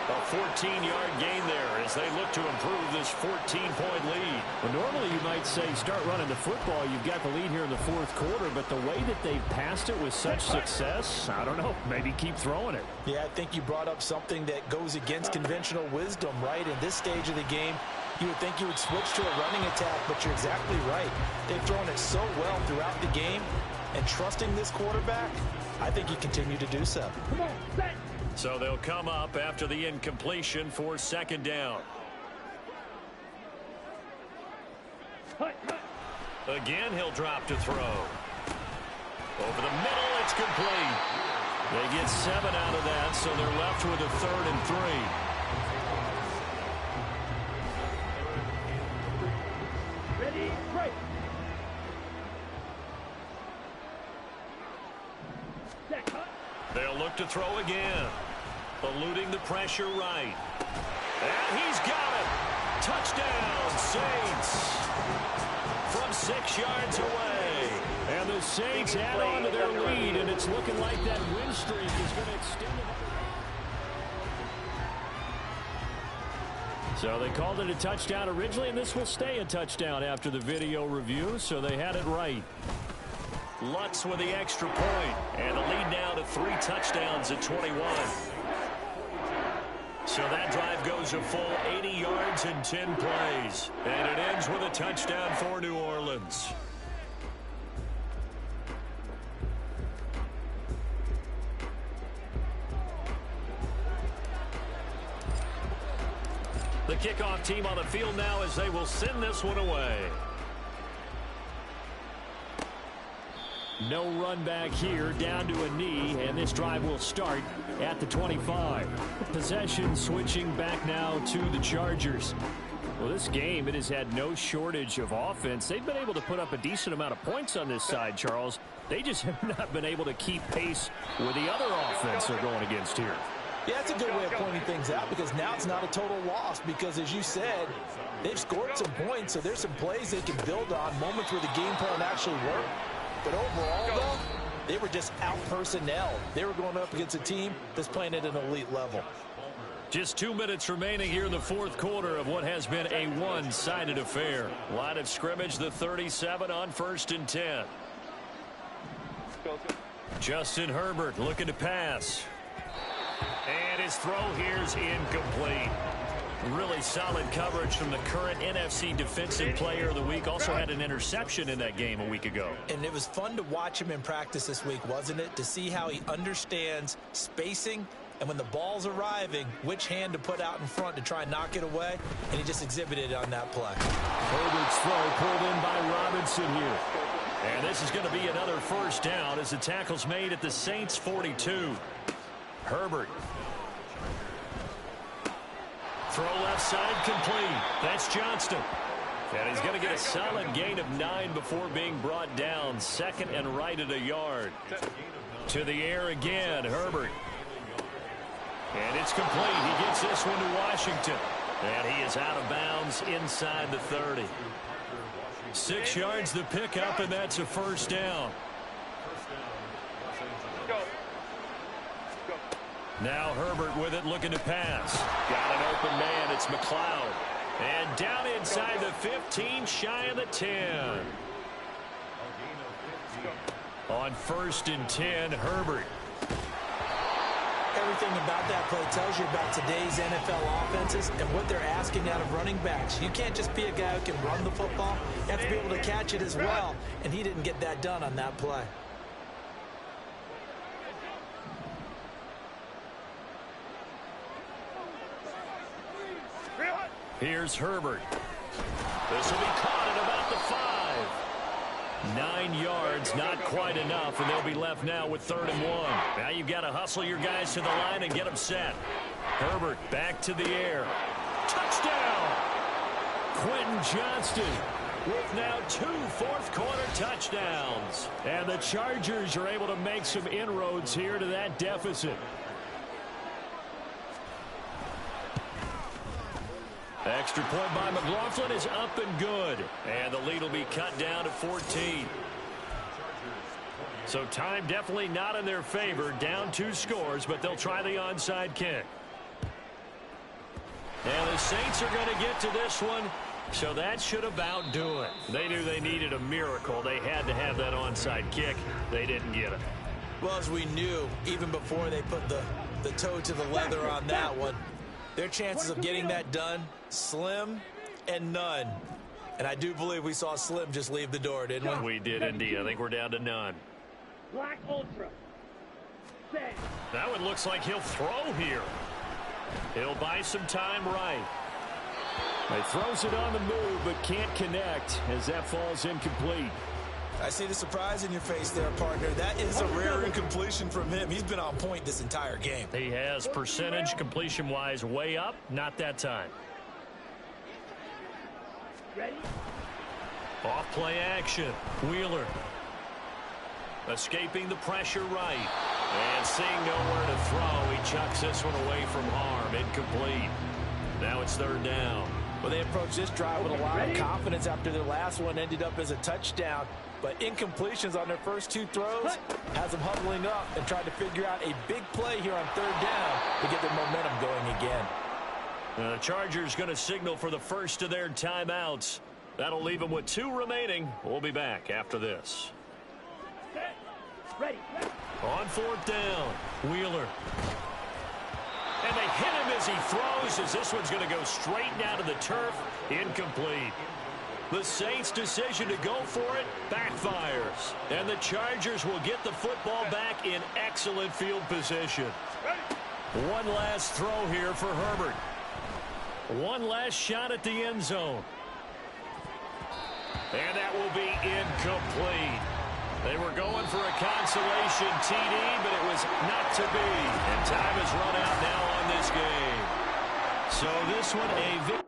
A 14-yard gain there as they look to improve this 14-point lead. Well, normally you might say start running the football. You've got the lead here in the 4th quarter, but the way that they've passed it with such success, I don't know, maybe keep throwing it. Yeah, I think you brought up something that goes against conventional wisdom, right? In this stage of the game, you would think you would switch to a running attack, but you're exactly right. They've thrown it so well throughout the game, and trusting this quarterback, I think you continue to do so. Come on, set. So they'll come up after the incompletion for 2nd down. Again, he'll drop to throw. Over the middle, it's It's complete. They get 7 out of that, so they're left with a 3rd and 3. Ready, break. Set, cut. They'll look to throw again. Eluding the pressure right. And he's got it. Touchdown, Saints. From 6 yards away. And the Saints add on to their lead, and it's looking like that win streak is going to extend it. So they called it a touchdown originally, and this will stay a touchdown after the video review, so they had it right. Lutz with the extra point, and the lead now to 3 touchdowns at 21. So that drive goes a full 80 yards in 10 plays, and it ends with a touchdown for New Orleans. The kickoff team on the field now as they will send this one away. No run back here, down to a knee, and this drive will start at the 25. Possession switching back now to the Chargers. Well, this game, it has had no shortage of offense. They've been able to put up a decent amount of points on this side, Charles. They just have not been able to keep pace with the other offense they're going against here. Yeah, that's a good way of pointing things out because now it's not a total loss because, as you said, they've scored some points, so there's some plays they can build on, moments where the game plan actually worked. But overall, though, they were just out-personnel. They were going up against a team that's playing at an elite level. Just 2 minutes remaining here in the 4th quarter of what has been a one-sided affair. Line of scrimmage, the 37 on 1st and 10. Justin Herbert looking to pass. And his throw here's incomplete. Really solid coverage from the current NFC Defensive Player of the Week. Also had an interception in that game a week ago. And it was fun to watch him in practice this week, wasn't it? To see how he understands spacing and when the ball's arriving, which hand to put out in front to try and knock it away. And he just exhibited it on that play. Herbert's throw pulled in by Robinson here. And this is going to be another 1st down as the tackle's made at the Saints 42. Herbert. Throw left side complete. That's Johnston. And he's going to get a solid gain of 9 before being brought down. 2nd and right at a yard. To the air again, Herbert. And it's complete. He gets this one to Washington. And he is out of bounds inside the 30. 6 yards the pickup, and that's a 1st down. Now Herbert with it, looking to pass. Got an open man. It's McLeod. And down inside the 15, shy of the 10. On 1st and 10, Herbert. Everything about that play tells you about today's NFL offenses and what they're asking out of running backs. You can't just be a guy who can run the football. You have to be able to catch it as well, and he didn't get that done on that play. Here's Herbert. This will be caught at about the 5. 9 yards, not quite enough, and they'll be left now with 3rd and 1. Now you've got to hustle your guys to the line and get them set. Herbert back to the air. Touchdown! Quentin Johnston With now 2 fourth-quarter touchdowns. And the Chargers are able to make some inroads here to that deficit. Extra point by McLaughlin is up and good. And the lead will be cut down to 14. So time definitely not in their favor. Down 2 scores, but they'll try the onside kick. And the Saints are going to get to this one. So that should about do it. They knew they needed a miracle. They had to have that onside kick. They didn't get it. Well, as we knew, even before they put the toe to the leather on that one, their chances of getting that done, slim and none. And I do believe we saw Slim just leave the door, didn't we? We did indeed. I think we're down to none. Black Ultra. Set. That one looks like he'll throw here. He'll buy some time right. He throws it on the move, but can't connect as that falls incomplete. I see the surprise in your face there, partner. That is a rare incomplete. completion from him. He's been on point this entire game. He has percentage completion-wise way up. Not that time. Ready? Off play action. Wheeler. Escaping the pressure right. And seeing nowhere to throw, he chucks this one away from harm. Incomplete. Now it's third down. Well, they approached this drive with a lot of confidence after their last one ended up as a touchdown. But incompletions on their first two throws has them huddling up and trying to figure out a big play here on third down to get their momentum going again. The Chargers going to signal for the first of their timeouts. That'll leave them with 2 remaining. We'll be back after this. Set. Ready. On fourth down, Wheeler. And they hit him as he throws, as this one's going to go straight down to the turf. Incomplete. The Saints' decision to go for it backfires. And the Chargers will get the football back in excellent field position. One last throw here for Herbert. One last shot at the end zone. And that will be incomplete. They were going for a consolation TD, but it was not to be. And time has run out now on this game. So this one a victory.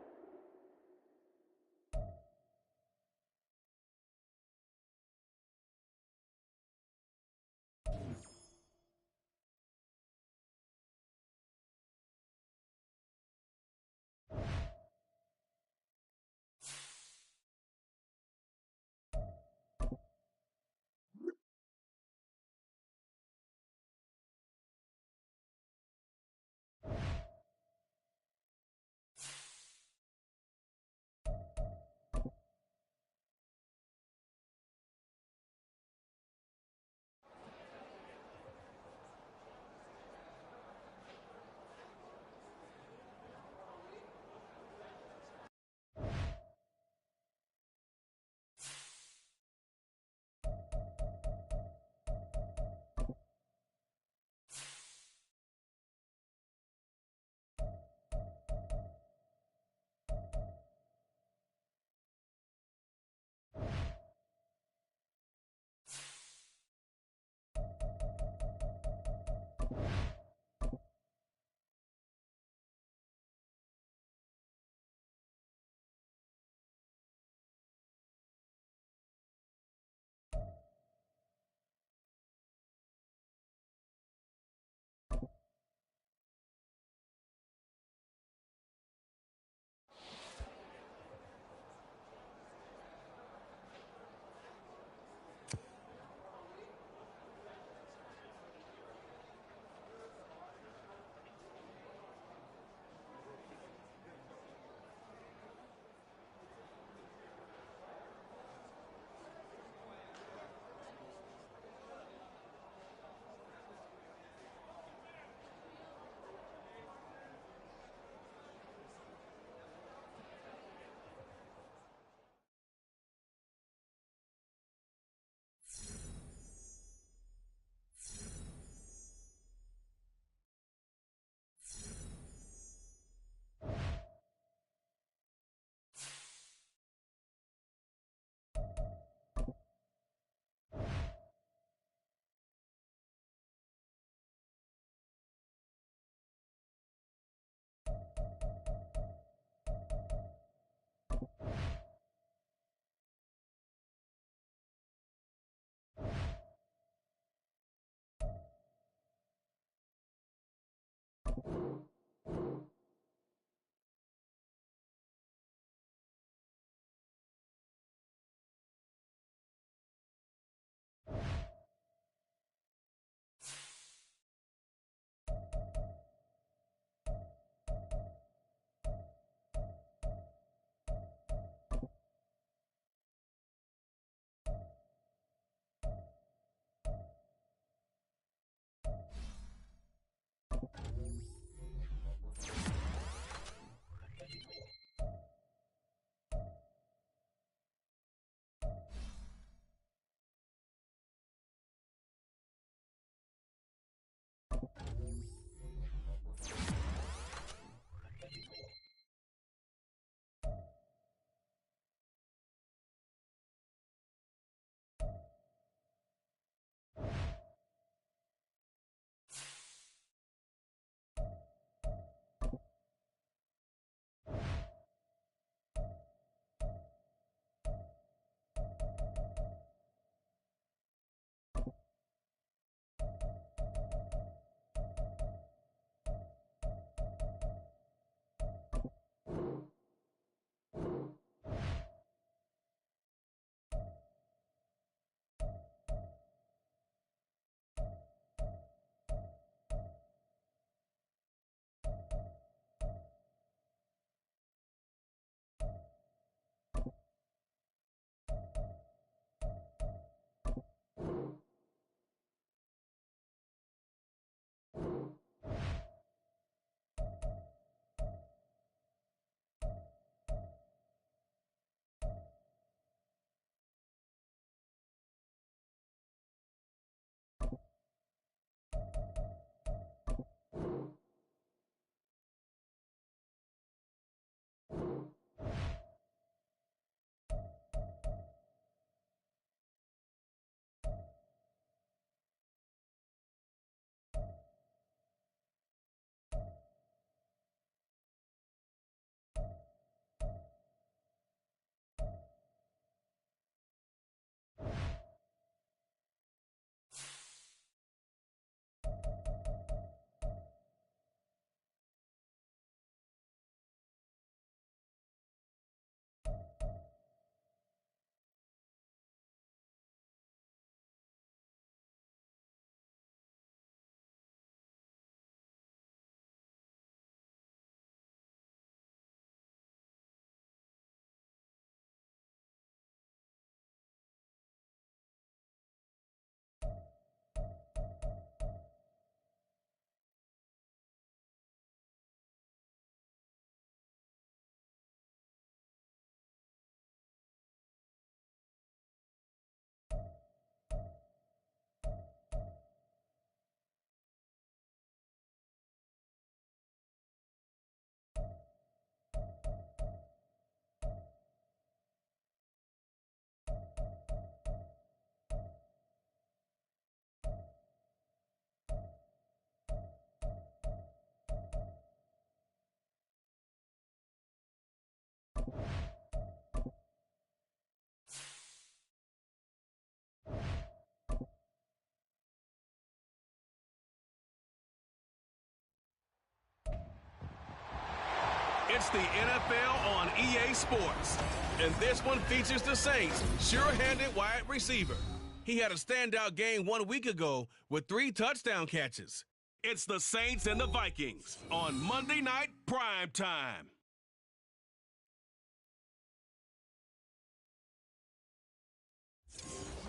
It's the NFL on EA Sports. And this one features the Saints' sure-handed wide receiver. He had a standout game 1 week ago with 3 touchdown catches. It's the Saints and the Vikings on Monday Night Prime Time.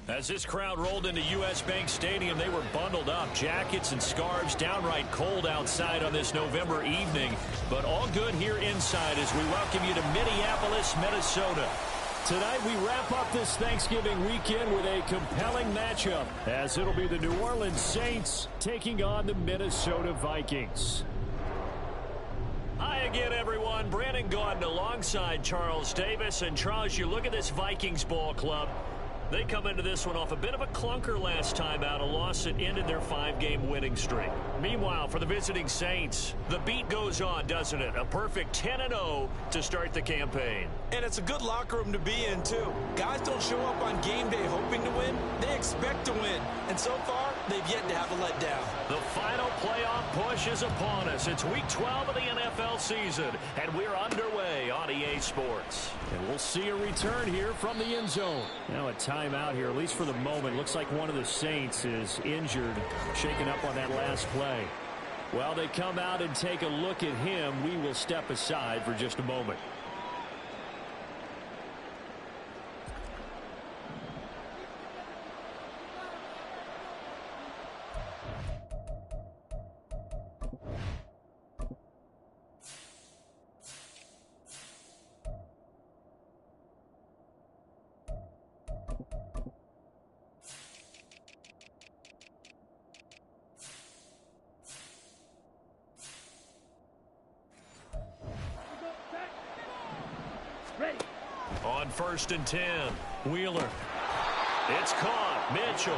As this crowd rolled into U.S. Bank Stadium, they were bundled up, jackets and scarves, downright cold outside on this November evening. But all good here inside as we welcome you to Minneapolis, Minnesota. Tonight we wrap up this Thanksgiving weekend with a compelling matchup, as it'll be the New Orleans Saints taking on the Minnesota Vikings. Hi again, everyone. Brandon Gaudin alongside Charles Davis. And Charles, you look at this Vikings ball club. They come into this one off a bit of a clunker last time out, a loss that ended their 5-game winning streak. Meanwhile, for the visiting Saints, the beat goes on, doesn't it? A perfect 10-0 to start the campaign. And it's a good locker room to be in, too. Guys don't show up on game day hoping to win. They expect to win. And so far, they've yet to have a letdown. The final playoff push is upon us. It's Week 12 of the NFL season, and we're underway on EA Sports. And we'll see a return here from the end zone. Now a timeout here, at least for the moment. Looks like one of the Saints is injured, shaken up on that last play. While they come out and take a look at him, we will step aside for just a moment. Ready. On 1st and 10, Wheeler. It's caught. Mitchell.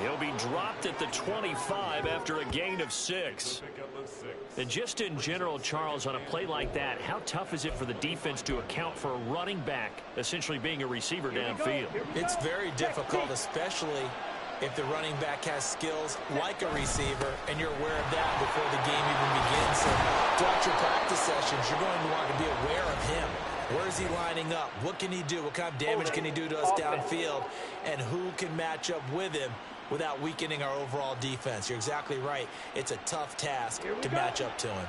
He'll be dropped at the 25 after a gain of 6. And just in general, Charles, on a play like that, how tough is it for the defense to account for a running back essentially being a receiver downfield? It's very difficult, especially if the running back has skills like a receiver, and you're aware of that before the game even begins. So throughout your practice sessions, you're going to want to be aware of him. Where is he lining up? What can he do? What kind of damage can he do to us downfield? And who can match up with him without weakening our overall defense? You're exactly right. It's a tough task to match up to him.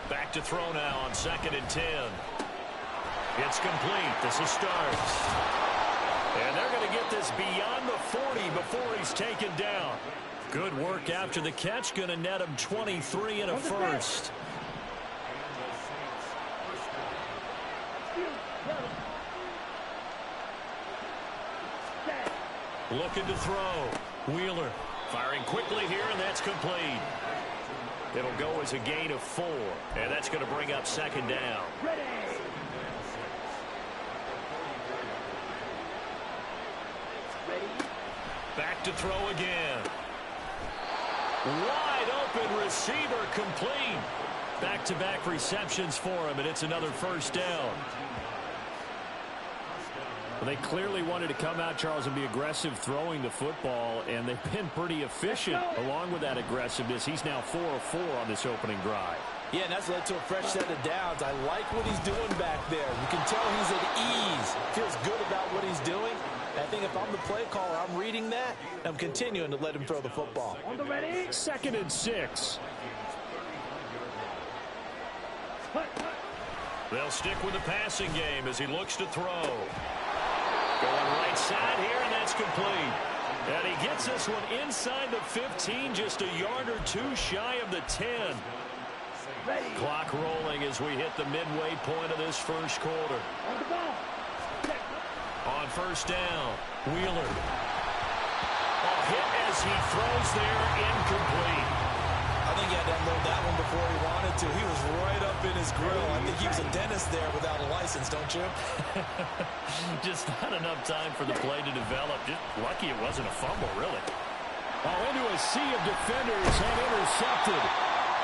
Back to throw now on 2nd and 10. It's complete. This is starts. And they're going to get this beyond the 40 before he's taken down. Good work after the catch. Going to net him 23 and a first. Looking to throw. Wheeler firing quickly here, and that's complete. It'll go as a gain of 4, and that's going to bring up 2nd down. Ready. Back to throw again. Wide open receiver complete. Back-to-back receptions for him, and it's another first down. Well, they clearly wanted to come out, Charles, and be aggressive throwing the football, and they've been pretty efficient along with that aggressiveness. He's now 4 of 4 on this opening drive. Yeah, and that's led to a fresh set of downs. I like what he's doing back there. You can tell he's at ease. Feels good about what he's doing. And I think if I'm the play caller, I'm reading that, and I'm continuing to let him throw the football. On the ready. 2nd and 6. They'll stick with the passing game as he looks to throw. Going right side here, and that's complete. And he gets this one inside the 15, just a yard or 2 shy of the 10. Ready. Clock rolling as we hit the midway point of this first quarter. On the ball. On 1st down, Wheeler. A hit as he throws there, incomplete. I think he had to unload that one before he wanted to. He was right up in his grill. I think he was a dentist there without a license, don't you? Just not enough time for the play to develop. Just lucky it wasn't a fumble, really. Oh, into a sea of defenders and intercepted.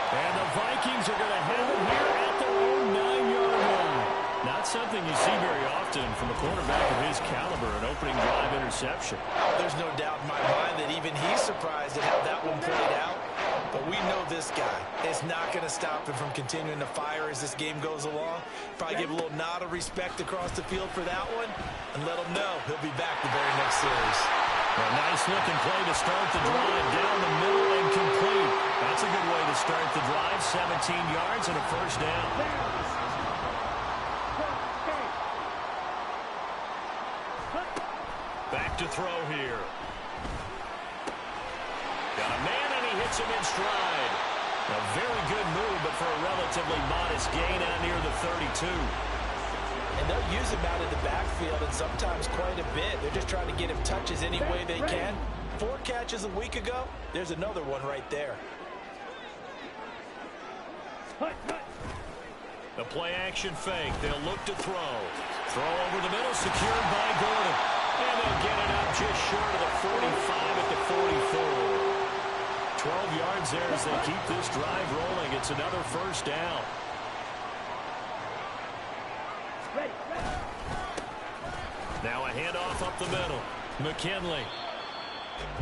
And the Vikings are going to have him here at their own 9-yard line. Not something you see very often from a quarterback of his caliber, an opening drive interception. reception. Oh, there's no doubt in my mind that even he's surprised at how that one played out. But we know this guy is not going to stop him from continuing to fire as this game goes along. Probably give a little nod of respect across the field for that one and let him know he'll be back the very next series. A nice looking play to start the drive down the middle and complete. That's a good way to start the drive. 17 yards and a first down. Back to throw here. Got a man and he hits him in stride. A very good move, but for a relatively modest gain out near the 32. And they'll use him out of the backfield and sometimes quite a bit. They're just trying to get him touches any way they can. 4 catches a week ago. There's another one right there. The play action fake. They'll look to throw. Throw over the middle, secured by Gordon. And they'll get it up just short of the 45 at the 44. 12 yards there as they keep this drive rolling. It's another first down. Now a handoff up the middle. McKinley.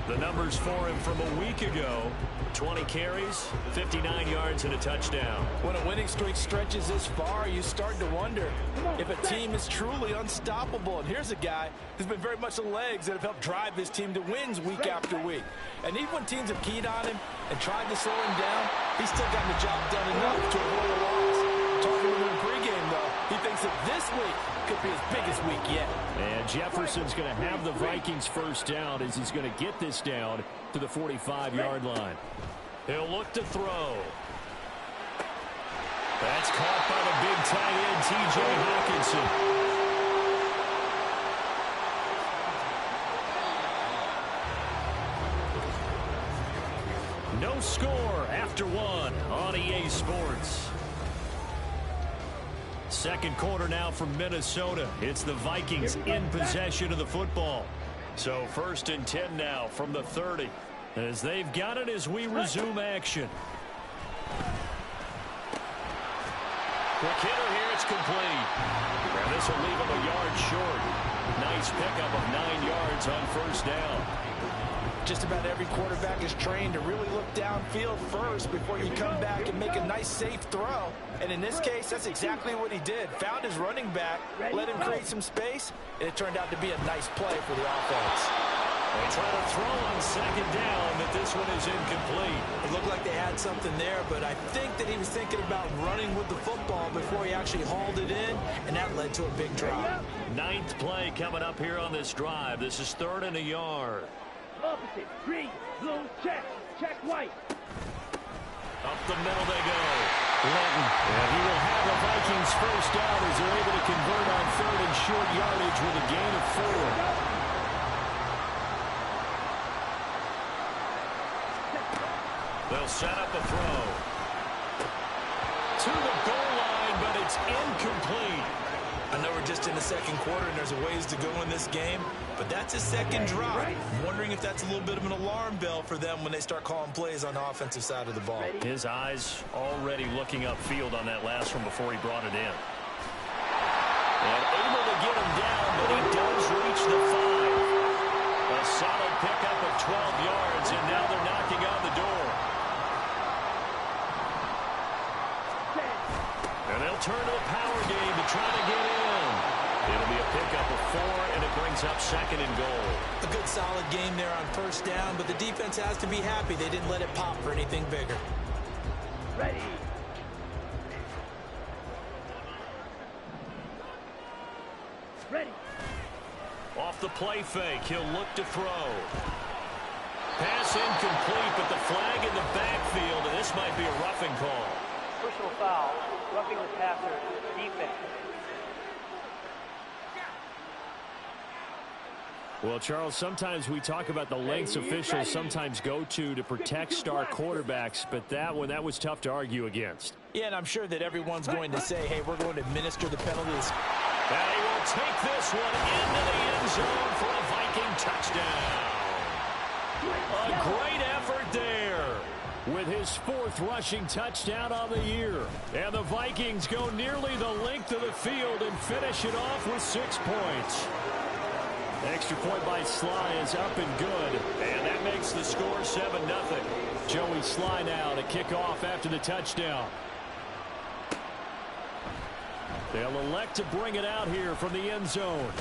The numbers for him from a week ago. 20 carries, 59 yards, and a touchdown. When a winning streak stretches this far, you start to wonder if a team is truly unstoppable. And here's a guy who's been very much the legs that have helped drive this team to wins week after week. And even when teams have keyed on him and tried to slow him down, he's still gotten the job done enough to avoid a loss. Talking with him in pregame, though, he thinks that this week could be his biggest week yet. And Jefferson's going to have the Vikings first down as he's going to get this down to the 45-yard line. He'll look to throw. That's caught by the big tight end, T.J. Hawkinson. No score after one on EA Sports. Second quarter now from Minnesota. It's the Vikings in possession of the football. So 1st and 10 now from the 30 as they've got it as we resume action. Quick hitter here. It's complete. And this will leave him a yard short. Nice pickup of 9 yards on first down. Just about every quarterback is trained to really look downfield first before you come back and make a nice, safe throw. And in this case, that's exactly what he did. Found his running back, let him create some space, and it turned out to be a nice play for the offense. They try to throw on second down, but this one is incomplete. It looked like they had something there, but I think that he was thinking about running with the football before he actually hauled it in, and that led to a big drop. 9th play coming up here on this drive. This is 3rd and a yard. Opposite, green, blue, check white. Up the middle they go. Linton. And he will have the Vikings first down as they're able to convert on 3rd and short yardage with a gain of 4. They'll set up a throw. To the goal line, but it's incomplete. I know we're just in the second quarter and there's a ways to go in this game, but that's a second drive. I'm wondering if that's a little bit of an alarm bell for them when they start calling plays on the offensive side of the ball. His eyes already looking upfield on that last one before he brought it in. And able to get him down, but he does reach the 5. A solid pickup of 12 yards, and now they're knocking on the door. And they'll turn to a power game to try to get in. It'll be a pickup of 4, and it brings up 2nd and goal. A good solid game there on first down, but the defense has to be happy they didn't let it pop for anything bigger. Ready. Ready. Off the play fake, he'll look to throw. Pass incomplete, but the flag in the backfield, and this might be a roughing call. Personal foul, roughing the passer, defense. Well, Charles, sometimes we talk about the lengths officials sometimes go to protect star quarterbacks, but that one, that was tough to argue against. Yeah, and I'm sure that everyone's going to say, hey, we're going to administer the penalties. And he will take this one into the end zone for a Viking touchdown. A great effort there. With his 4th rushing touchdown on the year. And the Vikings go nearly the length of the field and finish it off with 6 points. Extra point by Sly is up and good. And that makes the score 7-0. Joey Sly now to kick off after the touchdown. They'll elect to bring it out here from the end zone.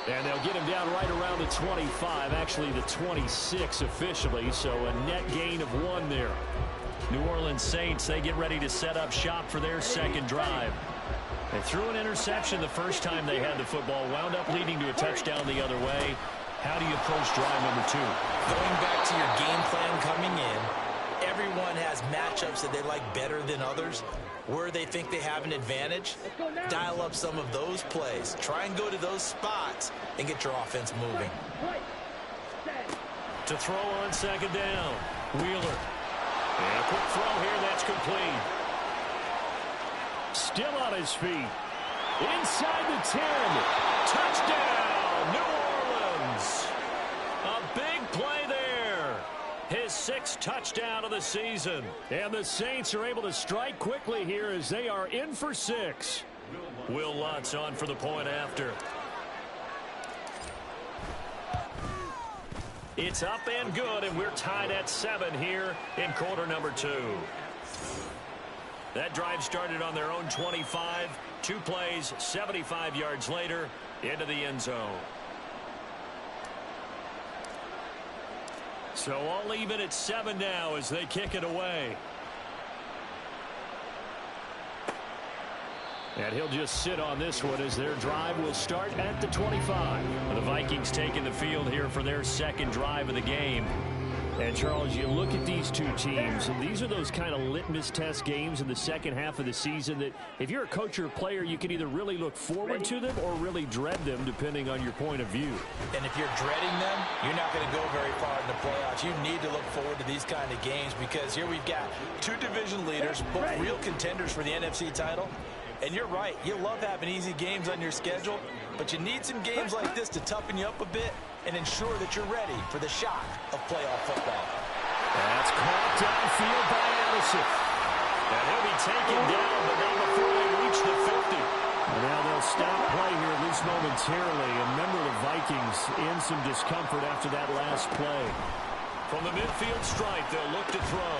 And they'll get him down right around the 25, actually the 26 officially, so a net gain of 1 there. New Orleans Saints, they get ready to set up shop for their second drive. They threw an interception the first time they had the football, wound up leading to a touchdown the other way. How do you approach drive number 2? Going back to your game plan coming in, everyone has matchups that they like better than others. Where they think they have an advantage, dial up some of those plays. Try and go to those spots and get your offense moving. To throw on second down, Wheeler. And a quick throw here, that's complete. Still on his feet. Inside the 10. Touchdown, New Orleans. A big play there. His 6th touchdown of the season. And the Saints are able to strike quickly here as they are in for 6. Will Lutz on for the point after. It's up and good, and we're tied at 7 here in quarter number 2. That drive started on their own 25. 2 plays, 75 yards later, into the end zone. So all even at 7 now as they kick it away. And he'll just sit on this one as their drive will start at the 25. The Vikings taking the field here for their second drive of the game. And, Charles, you look at these two teams, and these are those kind of litmus test games in the second half of the season that if you're a coach or a player, you can either really look forward to them or really dread them, depending on your point of view. And if you're dreading them, you're not going to go very far in the playoffs. You need to look forward to these kind of games because here we've got 2 division leaders, both real contenders for the NFC title. And you're right, you love having easy games on your schedule, but you need some games like this to toughen you up a bit and ensure that you're ready for the shock of playoff football. That's caught downfield by Addison. And he'll be taken down, but not before they reach the 50. And now they'll stop play here at least momentarily. And remember the Vikings in some discomfort after that last play. From the midfield stripe, they'll look to throw.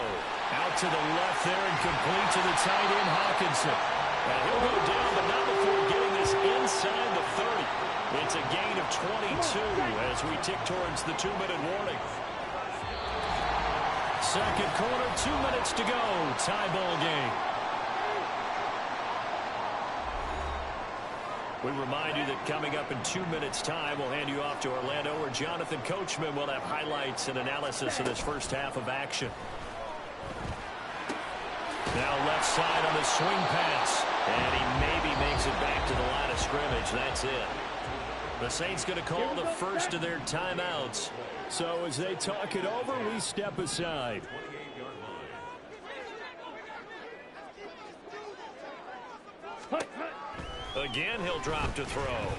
Out to the left there and complete to the tight end, Hawkinson. And he'll go down, but not before getting this inside the 30. It's a gain of 22 as we tick towards the 2-minute warning. Second quarter, 2 minutes to go. Tie ball game. We remind you that coming up in 2 minutes' time, we'll hand you off to Orlando, where Jonathan Coachman will have highlights and analysis of this first half of action. Now left side on the swing pass. And he maybe makes it back to the line of scrimmage. That's it. The Saints going to call the first of their timeouts. So as they talk it over, we step aside. Again, he'll drop to throw.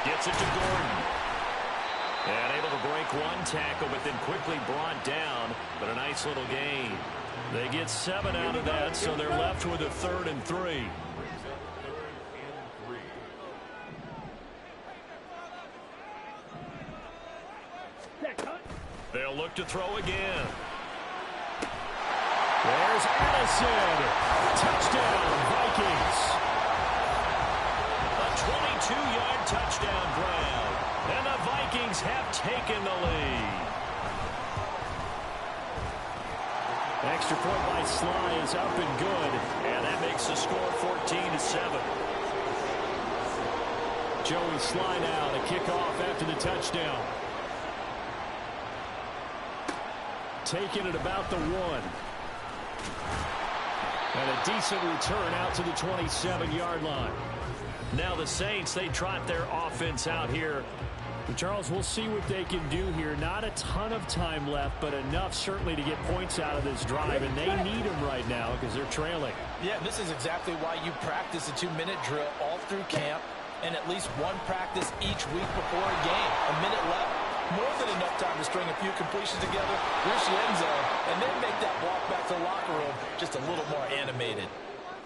Gets it to Gordon. And able to break 1 tackle, but then quickly brought down. But a nice little gain. They get 7 out of that, so they're left with a 3rd and 3. They'll look to throw again. There's Addison. Touchdown, Vikings. A 22-yard touchdown grab. And the Vikings have taken the lead. Extra point by Sly is up and good. And that makes the score 14-7. Joey Sly now to kick off after the touchdown. Taking it about the 1. And a decent return out to the 27-yard line. Now the Saints, they trot their offense out here. And Charles, we'll see what they can do here. Not a ton of time left, but enough certainly to get points out of this drive. And they need them right now because they're trailing. Yeah, this is exactly why you practice a 2-minute drill all through camp and at least 1 practice each week before a game. A minute left. More than enough time to string a few completions together, reach the end zone, and then make that walk back to the locker room just a little more animated.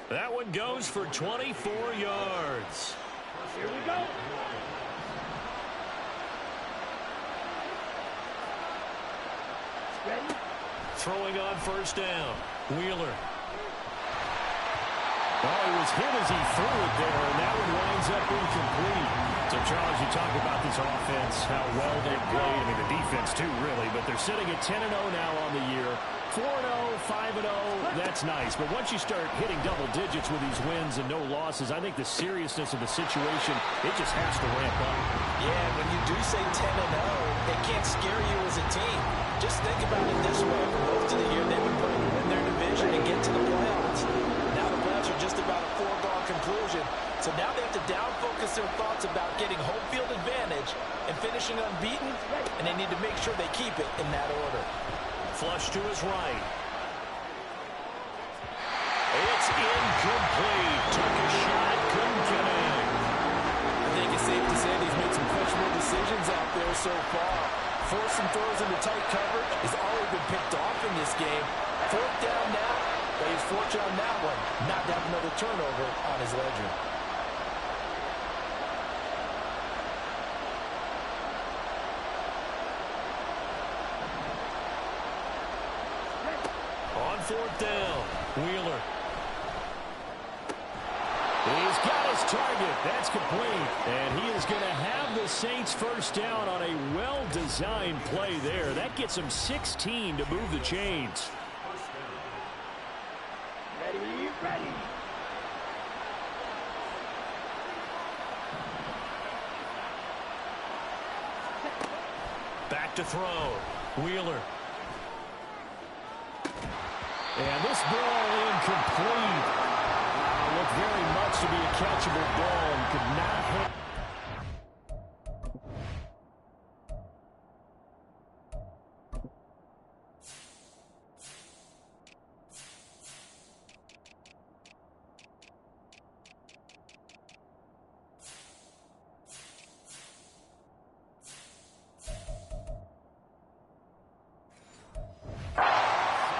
That one goes for 24 yards. Here we go. throwing on first down. Wheeler. Oh, he was hit as he threw it there, and that one winds up incomplete. So, Charles, you talk about this offense, how well they've played. I mean, the defense, too, really. But they're sitting at 10-0 now on the year. 4-0, 5-0, that's nice. But once you start hitting double digits with these wins and no losses, I think the seriousness of the situation, it just has to ramp up. Yeah, when you do say 10-0, it can't scare you as a team. Just think about it this way. For most of the year, they've been playing to win their division and get to the playoffs. Now the playoffs are just about a foregone conclusion. So now they have to down-focus their thoughts about getting home field advantage and finishing unbeaten, and they need to make sure they keep it in that order. Flush to his right. It's incomplete. Took a shot, couldn't connect. I think it's safe to say he's made some questionable decisions out there so far. Forcing throws into tight coverage has already been picked off in this game. Fourth down now, but he's fortunate on that one not to have another turnover on his ledger. On fourth down, Wheeler. He's got his target. That's complete. And he is going to have the Saints first down on a well-designed play there. That gets him 16 to move the chains. Ready, ready. Back to throw. Wheeler. And this ball incomplete. Looked very much to be a catchable ball and could not hit.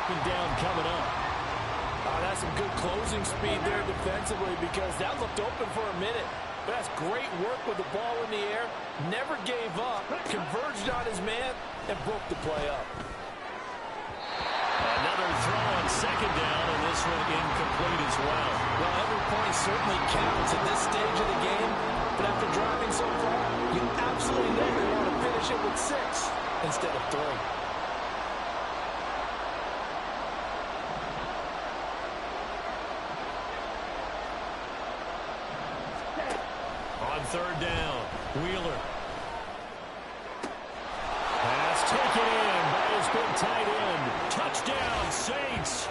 Second down coming up. That's some good closing speed there defensively because that looked open for a minute. But that's great work with the ball in the air. Never gave up, converged on his man, and broke the play up. Another throw on second down, and this one incomplete as well. Well, every point certainly counts at this stage of the game. But after driving so far, you absolutely know they want to finish it with 6 instead of 3. Third down, Wheeler. Pass taken in by his big tight end. Touchdown, Saints.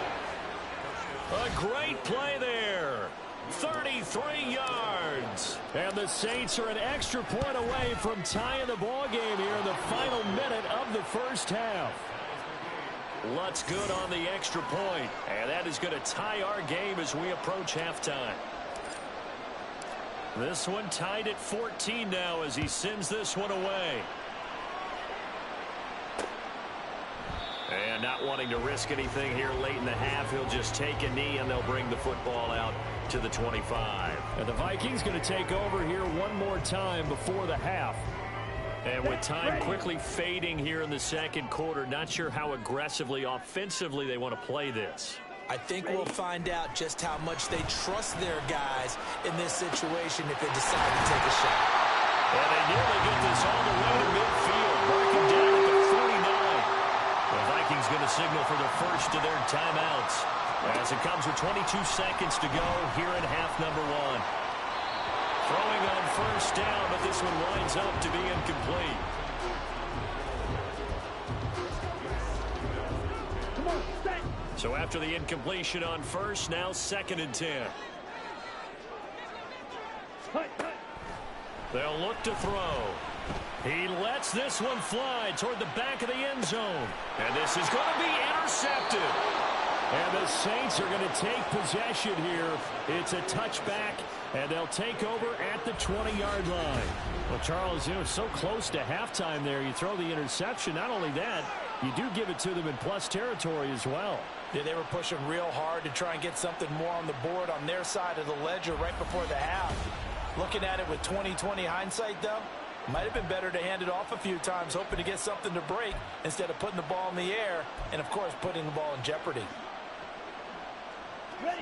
A great play there. 33 yards. And the Saints are an extra point away from tying the ball game here in the final minute of the first half. Lutz good on the extra point. And that is going to tie our game as we approach halftime. This one tied at 14 now as he sends this one away. And not wanting to risk anything here late in the half, he'll just take a knee and they'll bring the football out to the 25. And the Vikings going to take over here one more time before the half. And with time quickly fading here in the second quarter, not sure how aggressively, offensively they want to play this. I think we'll find out just how much they trust their guys in this situation if they decide to take a shot. And they nearly get this all the way to midfield, marking down at the 49. The Vikings going to signal for the first of their timeouts as it comes with 22 seconds to go here in half number 1. Throwing on first down, but this one winds up to be incomplete. So after the incompletion on first, now 2nd and 10. They'll look to throw. He lets this one fly toward the back of the end zone. And this is going to be intercepted. And the Saints are going to take possession here. It's a touchback, and they'll take over at the 20-yard line. Well, Charles, so close to halftime there. You throw the interception. Not only that, you do give it to them in plus territory as well. Yeah, they were pushing real hard to try and get something more on the board on their side of the ledger right before the half. Looking at it with 20/20 hindsight, though, Might have been better to hand it off a few times, hoping to get something to break instead of putting the ball in the air and, of course, putting the ball in jeopardy. Ready.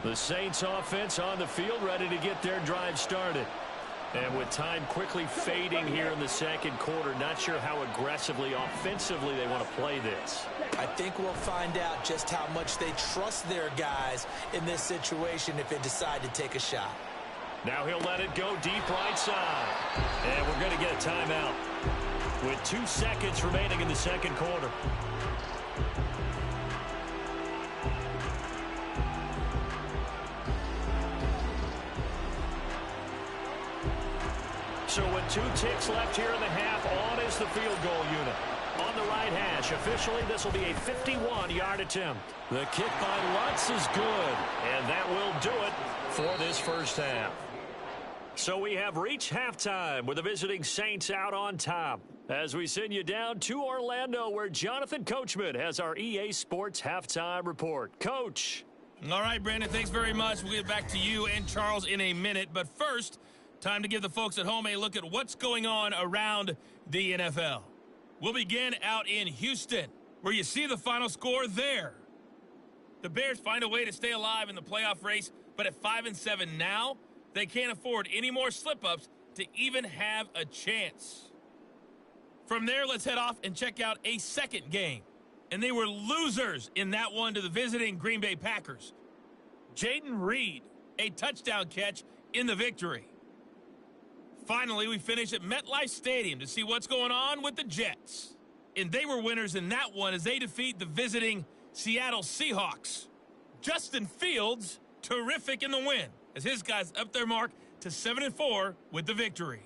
The Saints offense on the field, ready to get their drive started. And with time quickly fading here in the second quarter, not sure how aggressively, offensively they want to play this. I think we'll find out just how much they trust their guys in this situation if they decide to take a shot. Now he'll let it go deep right side. And we're going to get a timeout with 2 seconds remaining in the second quarter. So with 2 ticks left here in the half, on is the field goal unit. On the right hash, officially this will be a 51-yard attempt. The kick by Lutz is good, and that will do it for this first half. So we have reached halftime with the visiting Saints out on top as we send you down to Orlando where Jonathan Coachman has our EA Sports halftime report. Coach. All right, Brandon, thanks very much. We'll get back to you and Charles in a minute. But first, time to give the folks at home a look at what's going on around the NFL. We'll begin out in Houston, where you see the final score there. The Bears find a way to stay alive in the playoff race, but at 5-7 now, they can't afford any more slip-ups to even have a chance. From there, let's head off and check out a second game. And they were losers in that one to the visiting Green Bay Packers. Jaden Reed, a touchdown catch in the victory. Finally, we finish at MetLife Stadium to see what's going on with the Jets. And they were winners in that one as they defeat the visiting Seattle Seahawks. Justin Fields, terrific in the win, as his guys up their mark to 7-4 with the victory.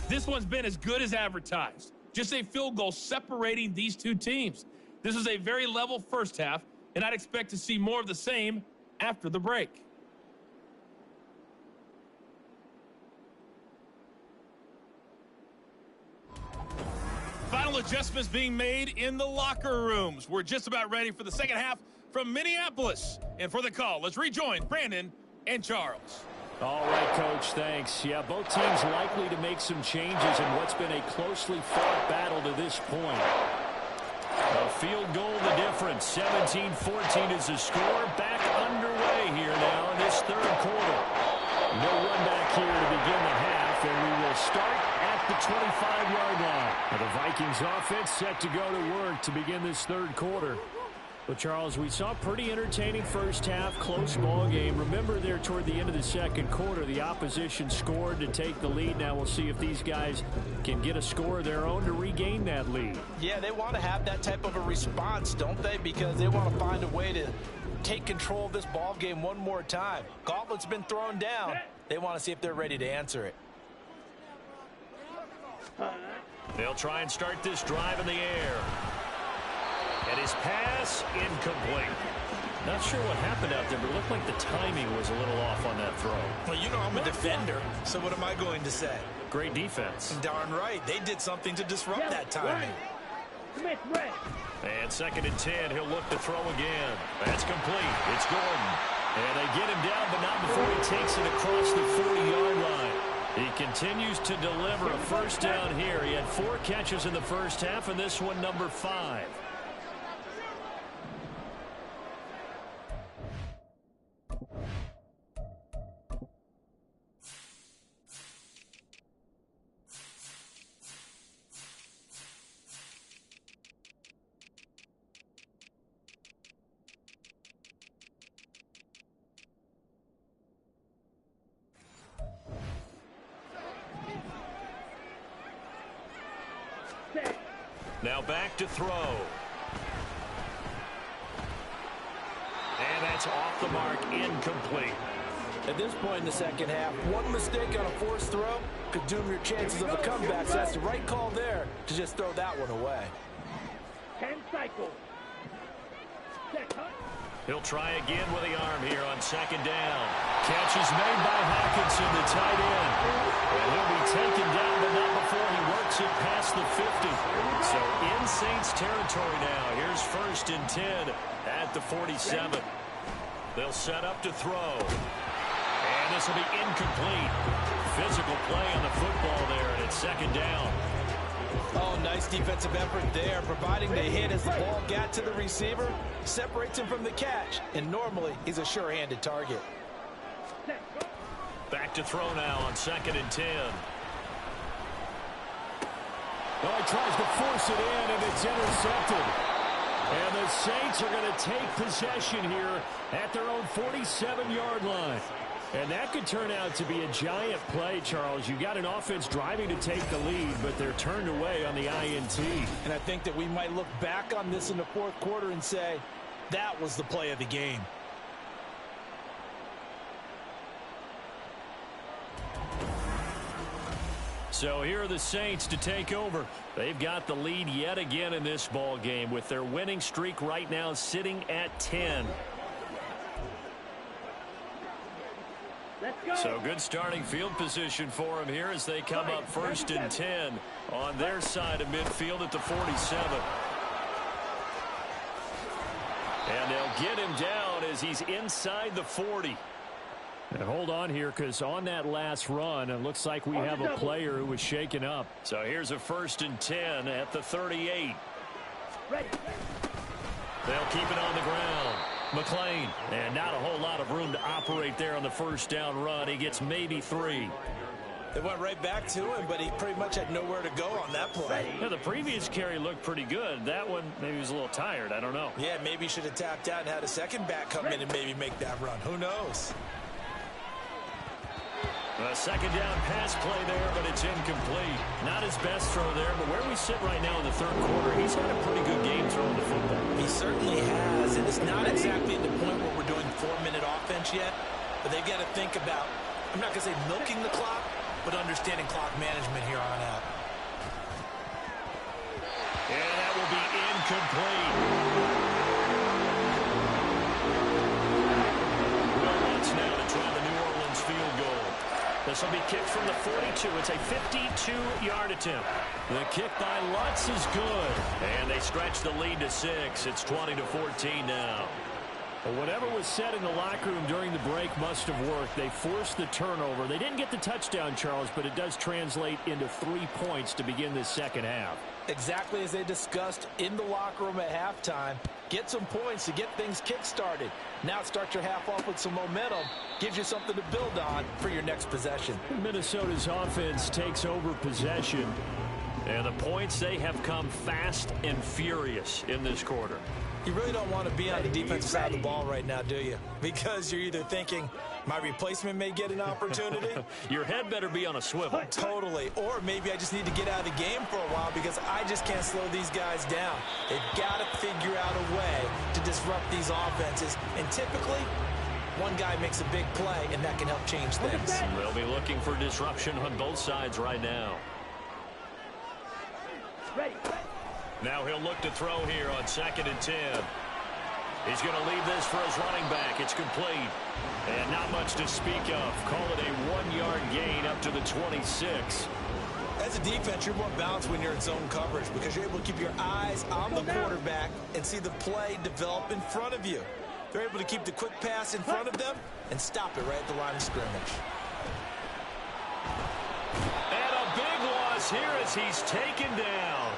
This one's been as good as advertised. Just a field goal separating these two teams. This is a very level first half, and I'd expect to see more of the same after the break. Final adjustments being made in the locker rooms. We're just about ready for the second half from Minneapolis. And for the call, let's rejoin Brandon and Charles. All right, Coach, thanks. Yeah, both teams likely to make some changes in what's been a closely fought battle to this point. A field goal, the difference. 17-14 is the score. Back underway here now in this third quarter. No run back here to begin the half, and we will start at the 25-yard line. And the Vikings offense set to go to work to begin this third quarter. Well, Charles, we saw a pretty entertaining first half, close ball game. Remember there toward the end of the second quarter, the opposition scored to take the lead. Now we'll see if these guys can get a score of their own to regain that lead. Yeah, they want to have that type of a response, don't they? Because they want to find a way to take control of this ball game one more time. Gauntlet's been thrown down. They want to see if they're ready to answer it. They'll try and start this drive in the air. And his pass incomplete. Not sure what happened out there, but it looked like the timing was a little off on that throw. Well, you know I'm a defender, so what am I going to say? Great defense. Darn right. They did something to disrupt that timing. Smith, red. And 2nd and 10, he'll look to throw again. That's complete. It's Gordon. And they get him down, but not before he takes it across the 40-yard line. He continues to deliver a first down here. He had 4 catches in the first half, and this one number 5. Now back to throw. And that's off the mark, incomplete. At this point in the second half, one mistake on a forced throw could doom your chances of a comeback. So that's the right call there to just throw that one away. 10 cycles. He'll try again with the arm here on 2nd down. Catch is made by Hawkinson, the tight end. And he'll be taken down, but not before he works it past the 50. So in Saints territory now. Here's 1st and 10 at the 47. They'll set up to throw. And this will be incomplete. physical play on the football there, and it's second down. Oh, nice defensive effort there, providing the hit as the ball got to the receiver, separates him from the catch, and normally he's a sure-handed target. Back to throw now on 2nd and 10. Oh, he tries to force it in, and it's intercepted. And the Saints are going to take possession here at their own 47-yard line. And that could turn out to be a giant play, Charles. You got an offense driving to take the lead, but they're turned away on the INT. And I think that we might look back on this in the fourth quarter and say, that was the play of the game. So here are the Saints to take over. They've got the lead yet again in this ball game with their winning streak right now sitting at 10. So good starting field position for them here as they come up 1st and 10 on their side of midfield at the 47. And they'll get him down as he's inside the 40. And hold on here, because on that last run, it looks like we have a player who was shaken up. So here's a 1st and 10 at the 38. They'll keep it on the ground. McLean, and not a whole lot of room to operate there on the 1st down run. He gets maybe 3. They went right back to him, but he pretty much had nowhere to go on that play. Yeah, the previous carry looked pretty good. That one, maybe he was a little tired. I don't know. Yeah, maybe he should have tapped out and had a second back come in and maybe make that run. Who knows? A 2nd down pass play there, but it's incomplete. Not his best throw there, but where we sit right now in the 3rd quarter, he's had a pretty good game throwing the football. He certainly has, and it's not exactly at the point where we're doing 4-minute offense yet, but they've got to think about, I'm not going to say milking the clock, but understanding clock management here on out. And that will be incomplete. Will Lutz now to try the New Orleans field goal. This will be kicked from the 42. It's a 52-yard attempt. The kick by Lutz is good. And they stretch the lead to 6. It's 20-14 now. Well, whatever was said in the locker room during the break must have worked. They forced the turnover. They didn't get the touchdown, Charles, but it does translate into 3 points to begin this second half. Exactly as they discussed in the locker room at halftime. Get some points to get things kick-started. Now start your half off with some momentum. Gives you something to build on for your next possession. Minnesota's offense takes over possession. And the points, they have come fast and furious in this quarter. You really don't want to be on the defensive side of the ball right now, do you? Because you're either thinking, my replacement may get an opportunity. Your head better be on a swivel. Totally. Or maybe I just need to get out of the game for a while because I just can't slow these guys down. They've got to figure out a way to disrupt these offenses. And typically, one guy makes a big play, and that can help change things. They'll be looking for disruption on both sides right now. Now he'll look to throw here on 2nd and 10. He's going to leave this for his running back. It's complete. And not much to speak of. Call it a 1-yard gain up to the 26. As a defense, you're more balanced when you're in zone coverage because you're able to keep your eyes on the quarterback and see the play develop in front of you. They're able to keep the quick pass in front of them and stop it right at the line of scrimmage. And a big loss here as he's taken down.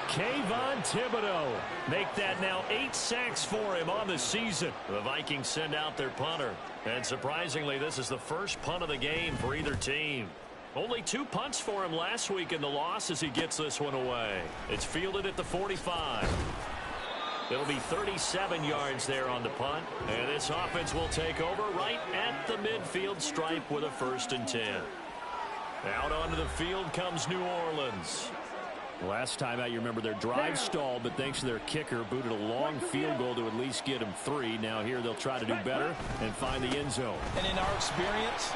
Kayvon Thibodeau. Make that now 8 sacks for him on the season. The Vikings send out their punter. And surprisingly, this is the first punt of the game for either team. Only 2 punts for him last week in the loss as he gets this one away. It's fielded at the 45. It'll be 37 yards there on the punt. And this offense will take over right at the midfield stripe with a 1st and 10. Out onto the field comes New Orleans. Last time out, you remember their drive stalled, but thanks to their kicker, booted a long field goal to at least get him 3. Now here they'll try to do better and find the end zone. And in our experience,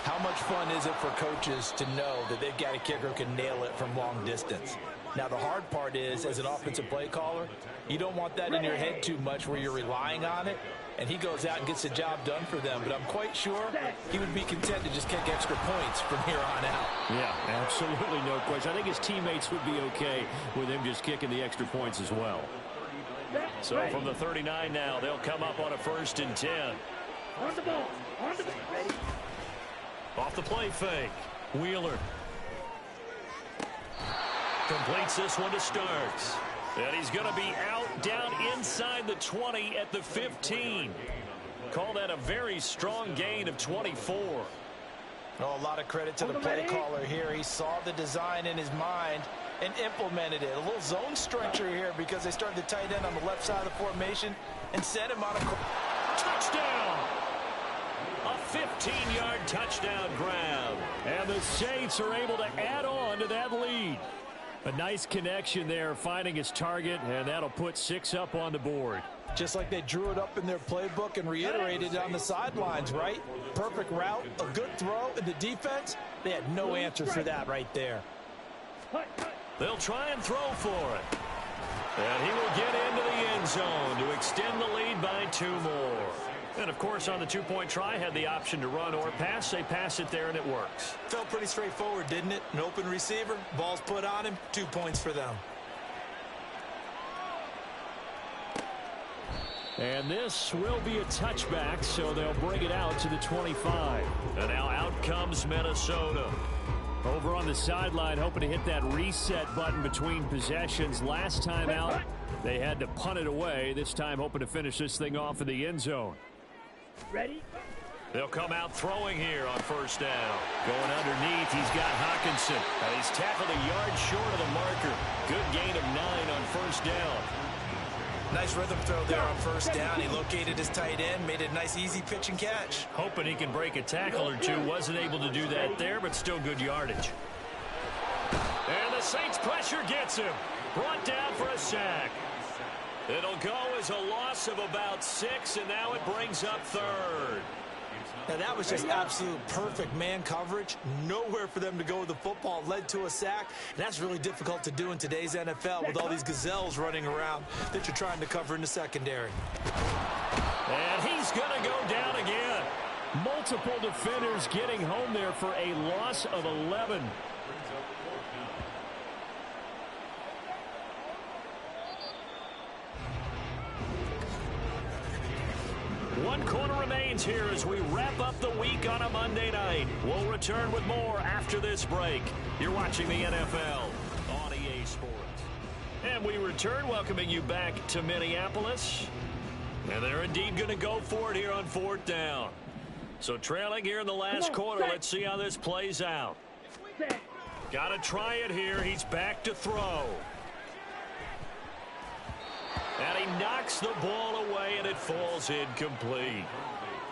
how much fun is it for coaches to know that they've got a kicker who can nail it from long distance? Now, the hard part is, as an offensive play caller, you don't want that in your head too much where you're relying on it, and he goes out and gets the job done for them. But I'm quite sure he would be content to just kick extra points from here on out. Yeah, absolutely no question. I think his teammates would be okay with him just kicking the extra points as well. So from the 39 now, they'll come up on a 1st and 10. On the ball. On the ball. Ready? Off the play fake. Wheeler. Completes this one to Starks. And he's going to be out down inside the 20 at the 15. Call that a very strong gain of 24. Oh, a lot of credit to the play caller here. He saw the design in his mind and implemented it. A little zone structure here because they started the tight end on the left side of the formation and sent him on a touchdown. A 15-yard touchdown grab. And the Saints are able to add on to that lead. A nice connection there, finding his target, and that'll put 6 up on the board. Just like they drew it up in their playbook and reiterated it on the sidelines, right? Perfect route, a good throw, and the defense, they had no answer for that right there. They'll try and throw for it. And he will get into the end zone to extend the lead by 2 more. And, of course, on the 2-point try, had the option to run or pass. They pass it there, and it works. Felt pretty straightforward, didn't it? An open receiver, ball's put on him, 2 points for them. And this will be a touchback, so they'll bring it out to the 25. And now out comes Minnesota. Over on the sideline, hoping to hit that reset button between possessions. Last time out, they had to punt it away. This time, hoping to finish this thing off in the end zone. Ready? They'll come out throwing here on first down. Going underneath, he's got Hawkinson. And he's tackled a yard short of the marker. Good gain of 9 on first down. Nice rhythm throw there on first down. He located his tight end, made a nice easy pitch and catch. Hoping he can break a tackle or two. Wasn't able to do that there, but still good yardage. And the Saints pressure gets him. Brought down for a sack. It'll go as a loss of about 6, and now it brings up 3rd. Now that was just absolute perfect man coverage. Nowhere for them to go with the football. Led to a sack. And that's really difficult to do in today's NFL with all these gazelles running around that you're trying to cover in the secondary. And he's going to go down again. Multiple defenders getting home there for a loss of 11. One quarter remains here as we wrap up the week on a Monday night. We'll return with more after this break. You're watching the NFL on EA Sports. And we return, welcoming you back to Minneapolis. And they're indeed going to go for it here on 4th down. So trailing here in the last quarter, let's see how this plays out. Got to try it here. He's back to throw. And he knocks the ball away, and it falls incomplete.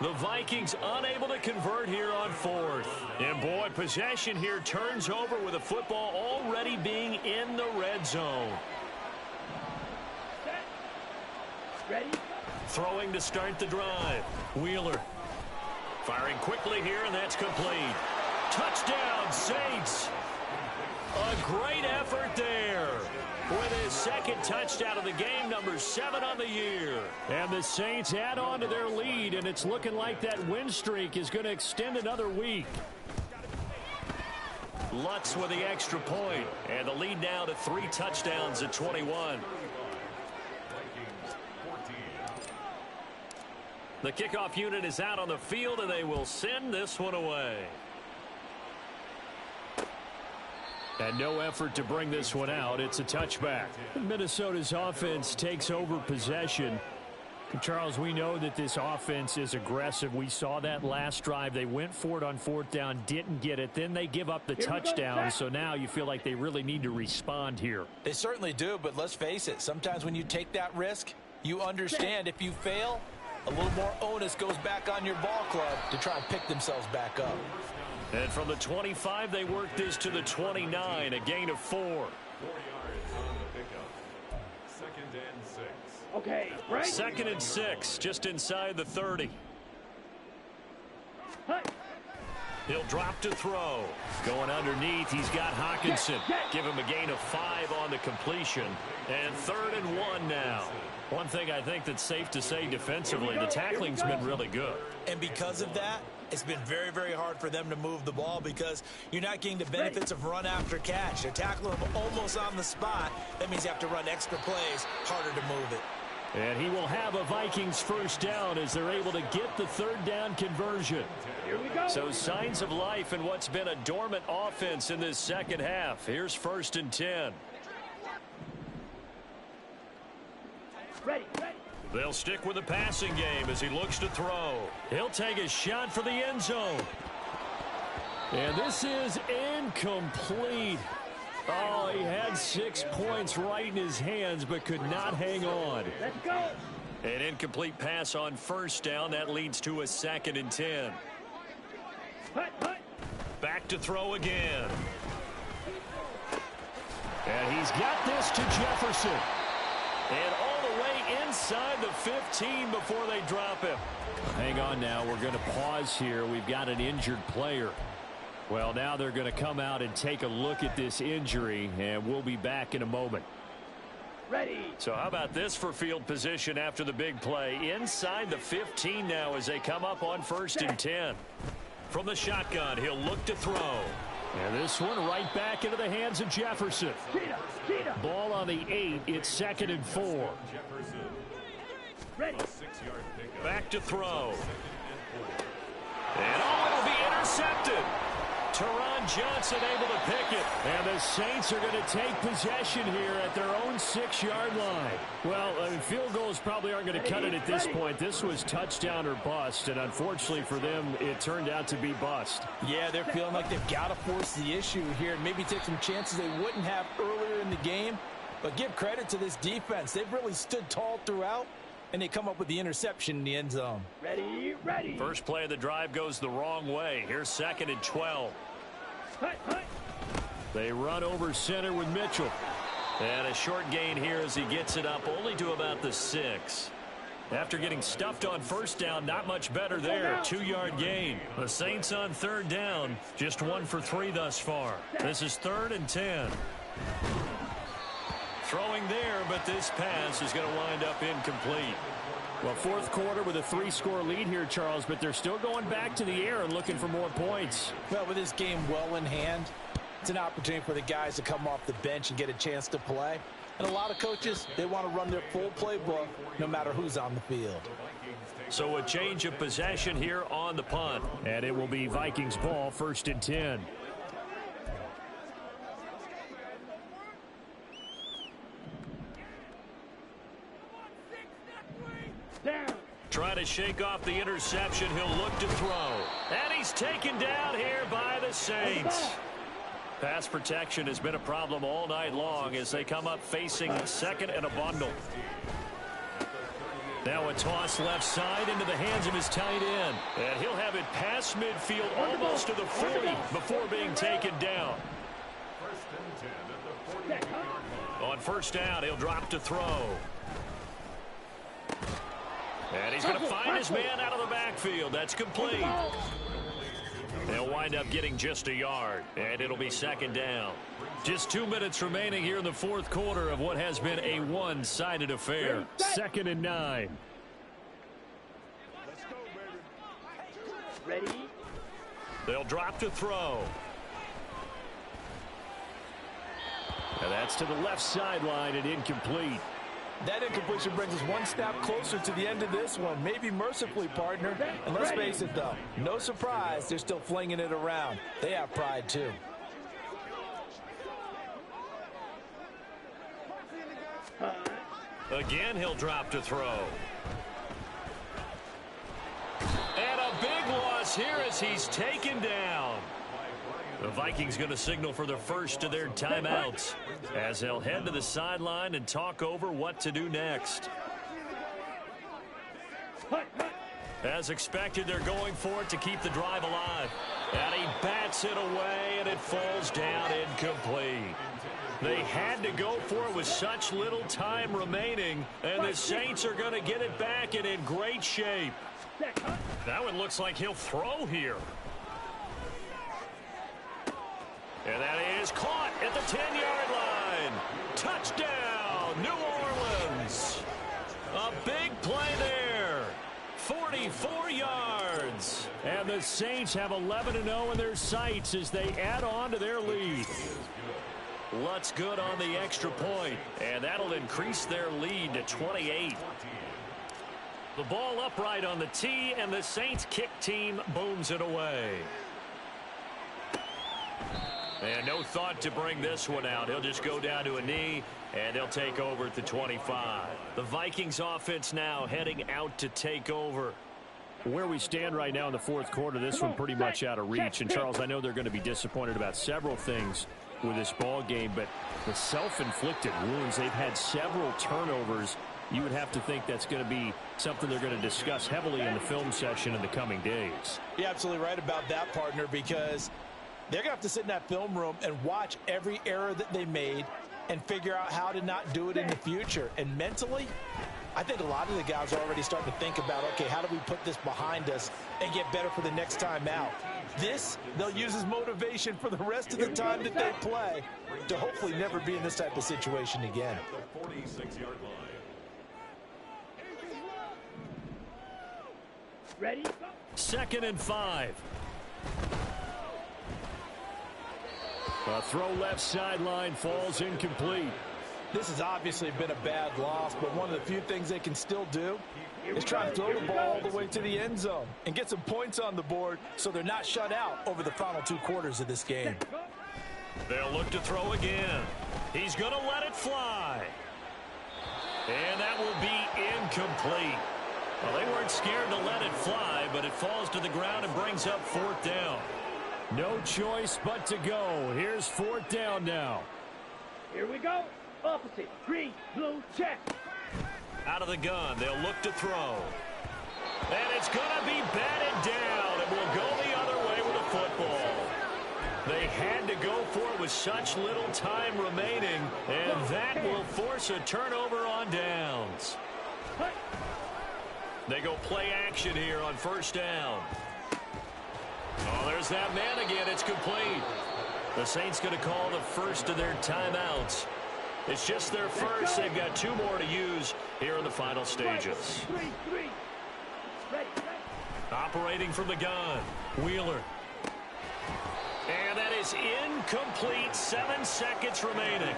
The Vikings unable to convert here on 4th. And, boy, possession here turns over with the football already being in the red zone. Ready? Throwing to start the drive. Wheeler. Firing quickly here, and that's complete. Touchdown, Saints. A great effort there. With his 2nd touchdown of the game, number 7 on the year. And the Saints add on to their lead, and it's looking like that win streak is going to extend another week. Lutz with the extra point, and the lead now to 3 touchdowns at 21. The kickoff unit is out on the field, and they will send this one away. And no effort to bring this one out. It's a touchback. Minnesota's offense takes over possession. Charles, we know that this offense is aggressive. We saw that last drive. They went for it on 4th down, didn't get it. Then they give up the touchdown. So now you feel like they really need to respond here. They certainly do, but let's face it. Sometimes when you take that risk, you understand if you fail, a little more onus goes back on your ball club to try and pick themselves back up. And from the 25, they work this to the 29, a gain of 4. Okay, right? 2nd and 6, just inside the 30. He'll drop to throw. Going underneath, he's got Hawkinson. Give him a gain of 5 on the completion. And 3rd and 1 now. One thing I think that's safe to say defensively, the tackling's been really good. And because of that, it's been very, very hard for them to move the ball because you're not getting the benefits of run after catch. They're tackling them almost on the spot. That means you have to run extra plays, harder to move it. And he will have a Vikings first down as they're able to get the third down conversion. Here we go. So signs of life in what's been a dormant offense in this second half. Here's 1st and 10. Ready. They'll stick with the passing game as he looks to throw. He'll take a shot for the end zone. And this is incomplete. Oh, he had 6 points right in his hands but could not hang on. Let's go. An incomplete pass on first down. That leads to a 2nd and 10. Hut. Back to throw again. And he's got this to Jefferson. And all the way inside the 15 before they drop him. Hang on now. We're going to pause here. We've got an injured player. Well, now they're going to come out and take a look at this injury, and we'll be back in a moment. Ready. So how about this for field position after the big play? Inside the 15 now as they come up on 1st and 10. From the shotgun, he'll look to throw. And this one right back into the hands of Jefferson. Cheetah. Ball on the 8. It's 2nd and 4. Ready. Back to throw. And it'll be intercepted. Teron Johnson able to pick it. And the Saints are going to take possession here at their own 6-yard line. Well, field goals probably aren't going to cut it at this point. This was touchdown or bust, and unfortunately for them, it turned out to be bust. Yeah, they're feeling like they've got to force the issue here and maybe take some chances they wouldn't have earlier in the game. But give credit to this defense. They've really stood tall throughout, and they come up with the interception in the end zone. Ready. First play of the drive goes the wrong way. Here's 2nd and 12. Hut. They run over center with Mitchell. And a short gain here as he gets it up only to about the 6. After getting stuffed on first down, not much better there. 2-yard gain. The Saints on 3rd down, just 1 for 3 thus far. This is 3rd and 10. Throwing there, but this pass is going to wind up incomplete. Well, 4th quarter with a 3-score lead here, Charles, but they're still going back to the air and looking for more points. Well, with this game well in hand, it's an opportunity for the guys to come off the bench and get a chance to play. And a lot of coaches, they want to run their full playbook no matter who's on the field. So a change of possession here on the punt. And it will be Vikings ball, 1st and 10. Down. Try to shake off the interception. He'll look to throw. And he's taken down here by the Saints. Pass protection has been a problem all night long as they come up facing 2nd and a bundle. Now a toss left side into the hands of his tight end. And he'll have it past midfield almost to the 40 before being taken down. On 1st down, he'll drop to throw. And he's going to find his man out of the backfield. That's complete. They'll wind up getting just a yard, and it'll be 2nd down. Just 2 minutes remaining here in the 4th quarter of what has been a one-sided affair. 2nd and 9. Ready. They'll drop to throw. And that's to the left sideline and incomplete. That incompletion brings us one step closer to the end of this one. Maybe mercifully, partner. And let's face it, though. No surprise, they're still flinging it around. They have pride, too. Again, he'll drop to throw. And a big loss here as he's taken down. The Vikings going to signal for the first of their timeouts as they'll head to the sideline and talk over what to do next. As expected, they're going for it to keep the drive alive. And he bats it away, and it falls down incomplete. They had to go for it with such little time remaining, and the Saints are going to get it back and in great shape. That one looks like he'll throw here. And that is caught at the 10-yard line. Touchdown, New Orleans. A big play there. 44 yards. And the Saints have 11-0 in their sights as they add on to their lead. Lutz good on the extra point, and that'll increase their lead to 28. The ball upright on the tee, and the Saints kick team booms it away. And no thought to bring this one out. He'll just go down to a knee, and they'll take over at the 25. The Vikings offense now heading out to take over. Where we stand right now in the fourth quarter, this one pretty much out of reach. And, Charles, I know they're going to be disappointed about several things with this ball game, but the self-inflicted wounds, they've had several turnovers. You would have to think that's going to be something they're going to discuss heavily in the film session in the coming days. You're absolutely right about that, partner, because they're going to have to sit in that film room and watch every error that they made and figure out how to not do it in the future. And mentally, I think a lot of the guys are already starting to think about, okay, how do we put this behind us and get better for the next time out? This, they'll use as motivation for the rest of the time that they play to hopefully never be in this type of situation again. 46-yard line. Ready? 2nd and 5. A throw left sideline falls incomplete. This has obviously been a bad loss, but one of the few things they can still do is try and throw the ball all the way to the end zone and get some points on the board so they're not shut out over the final 2 quarters of this game. They'll look to throw again. He's going to let it fly. And that will be incomplete. Well, they weren't scared to let it fly, but it falls to the ground and brings up 4th down. No choice but to go. Here's 4th down now. Here we go. Opposite. Green, blue, check. Out of the gun, they'll look to throw. And it's going to be batted down, and will go the other way with the football. They had to go for it with such little time remaining, and that will force a turnover on downs. They go play action here on 1st down. Oh, there's that man again. It's complete. The Saints going to call the first of their timeouts. It's just their first. They've got 2 more to use here in the final stages. Operating from the gun, Wheeler. And that is incomplete. 7 seconds remaining.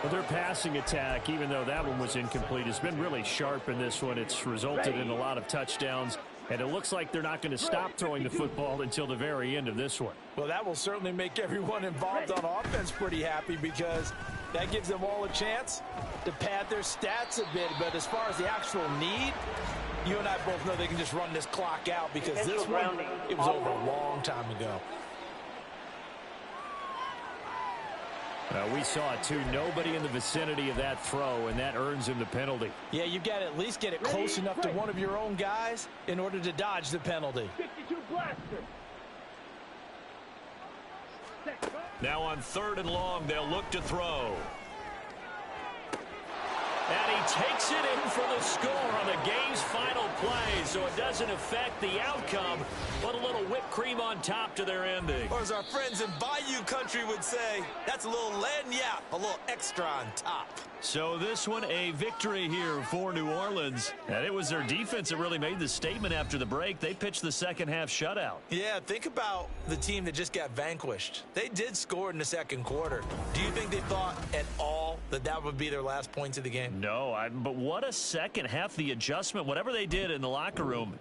Well, their passing attack, even though that one was incomplete, has been really sharp in this one. It's resulted in a lot of touchdowns, and it looks like they're not going to stop throwing the football until the very end of this one. Well, that will certainly make everyone involved on offense pretty happy because that gives them all a chance to pad their stats a bit. But as far as the actual need, you and I both know they can just run this clock out because this one, it was over a long time ago. We saw it, too. Nobody in the vicinity of that throw, and that earns him the penalty. Yeah, you've got to at least get it close enough to one of your own guys in order to dodge the penalty. 52 blaster. Now on 3rd and long, they'll look to throw. And he takes it in for the score on the game's final play, so it doesn't affect the outcome, but a little whipped cream on top to their ending. Or as our friends in Bayou Country would say, that's a little lagniappe, a little extra on top. So this one, a victory here for New Orleans. And it was their defense that really made the statement after the break. They pitched the second half shutout. Yeah, think about the team that just got vanquished. They did score in the 2nd quarter. Do you think they thought at all that that would be their last points of the game? No, but what a second half. The adjustment, whatever they did in the locker room,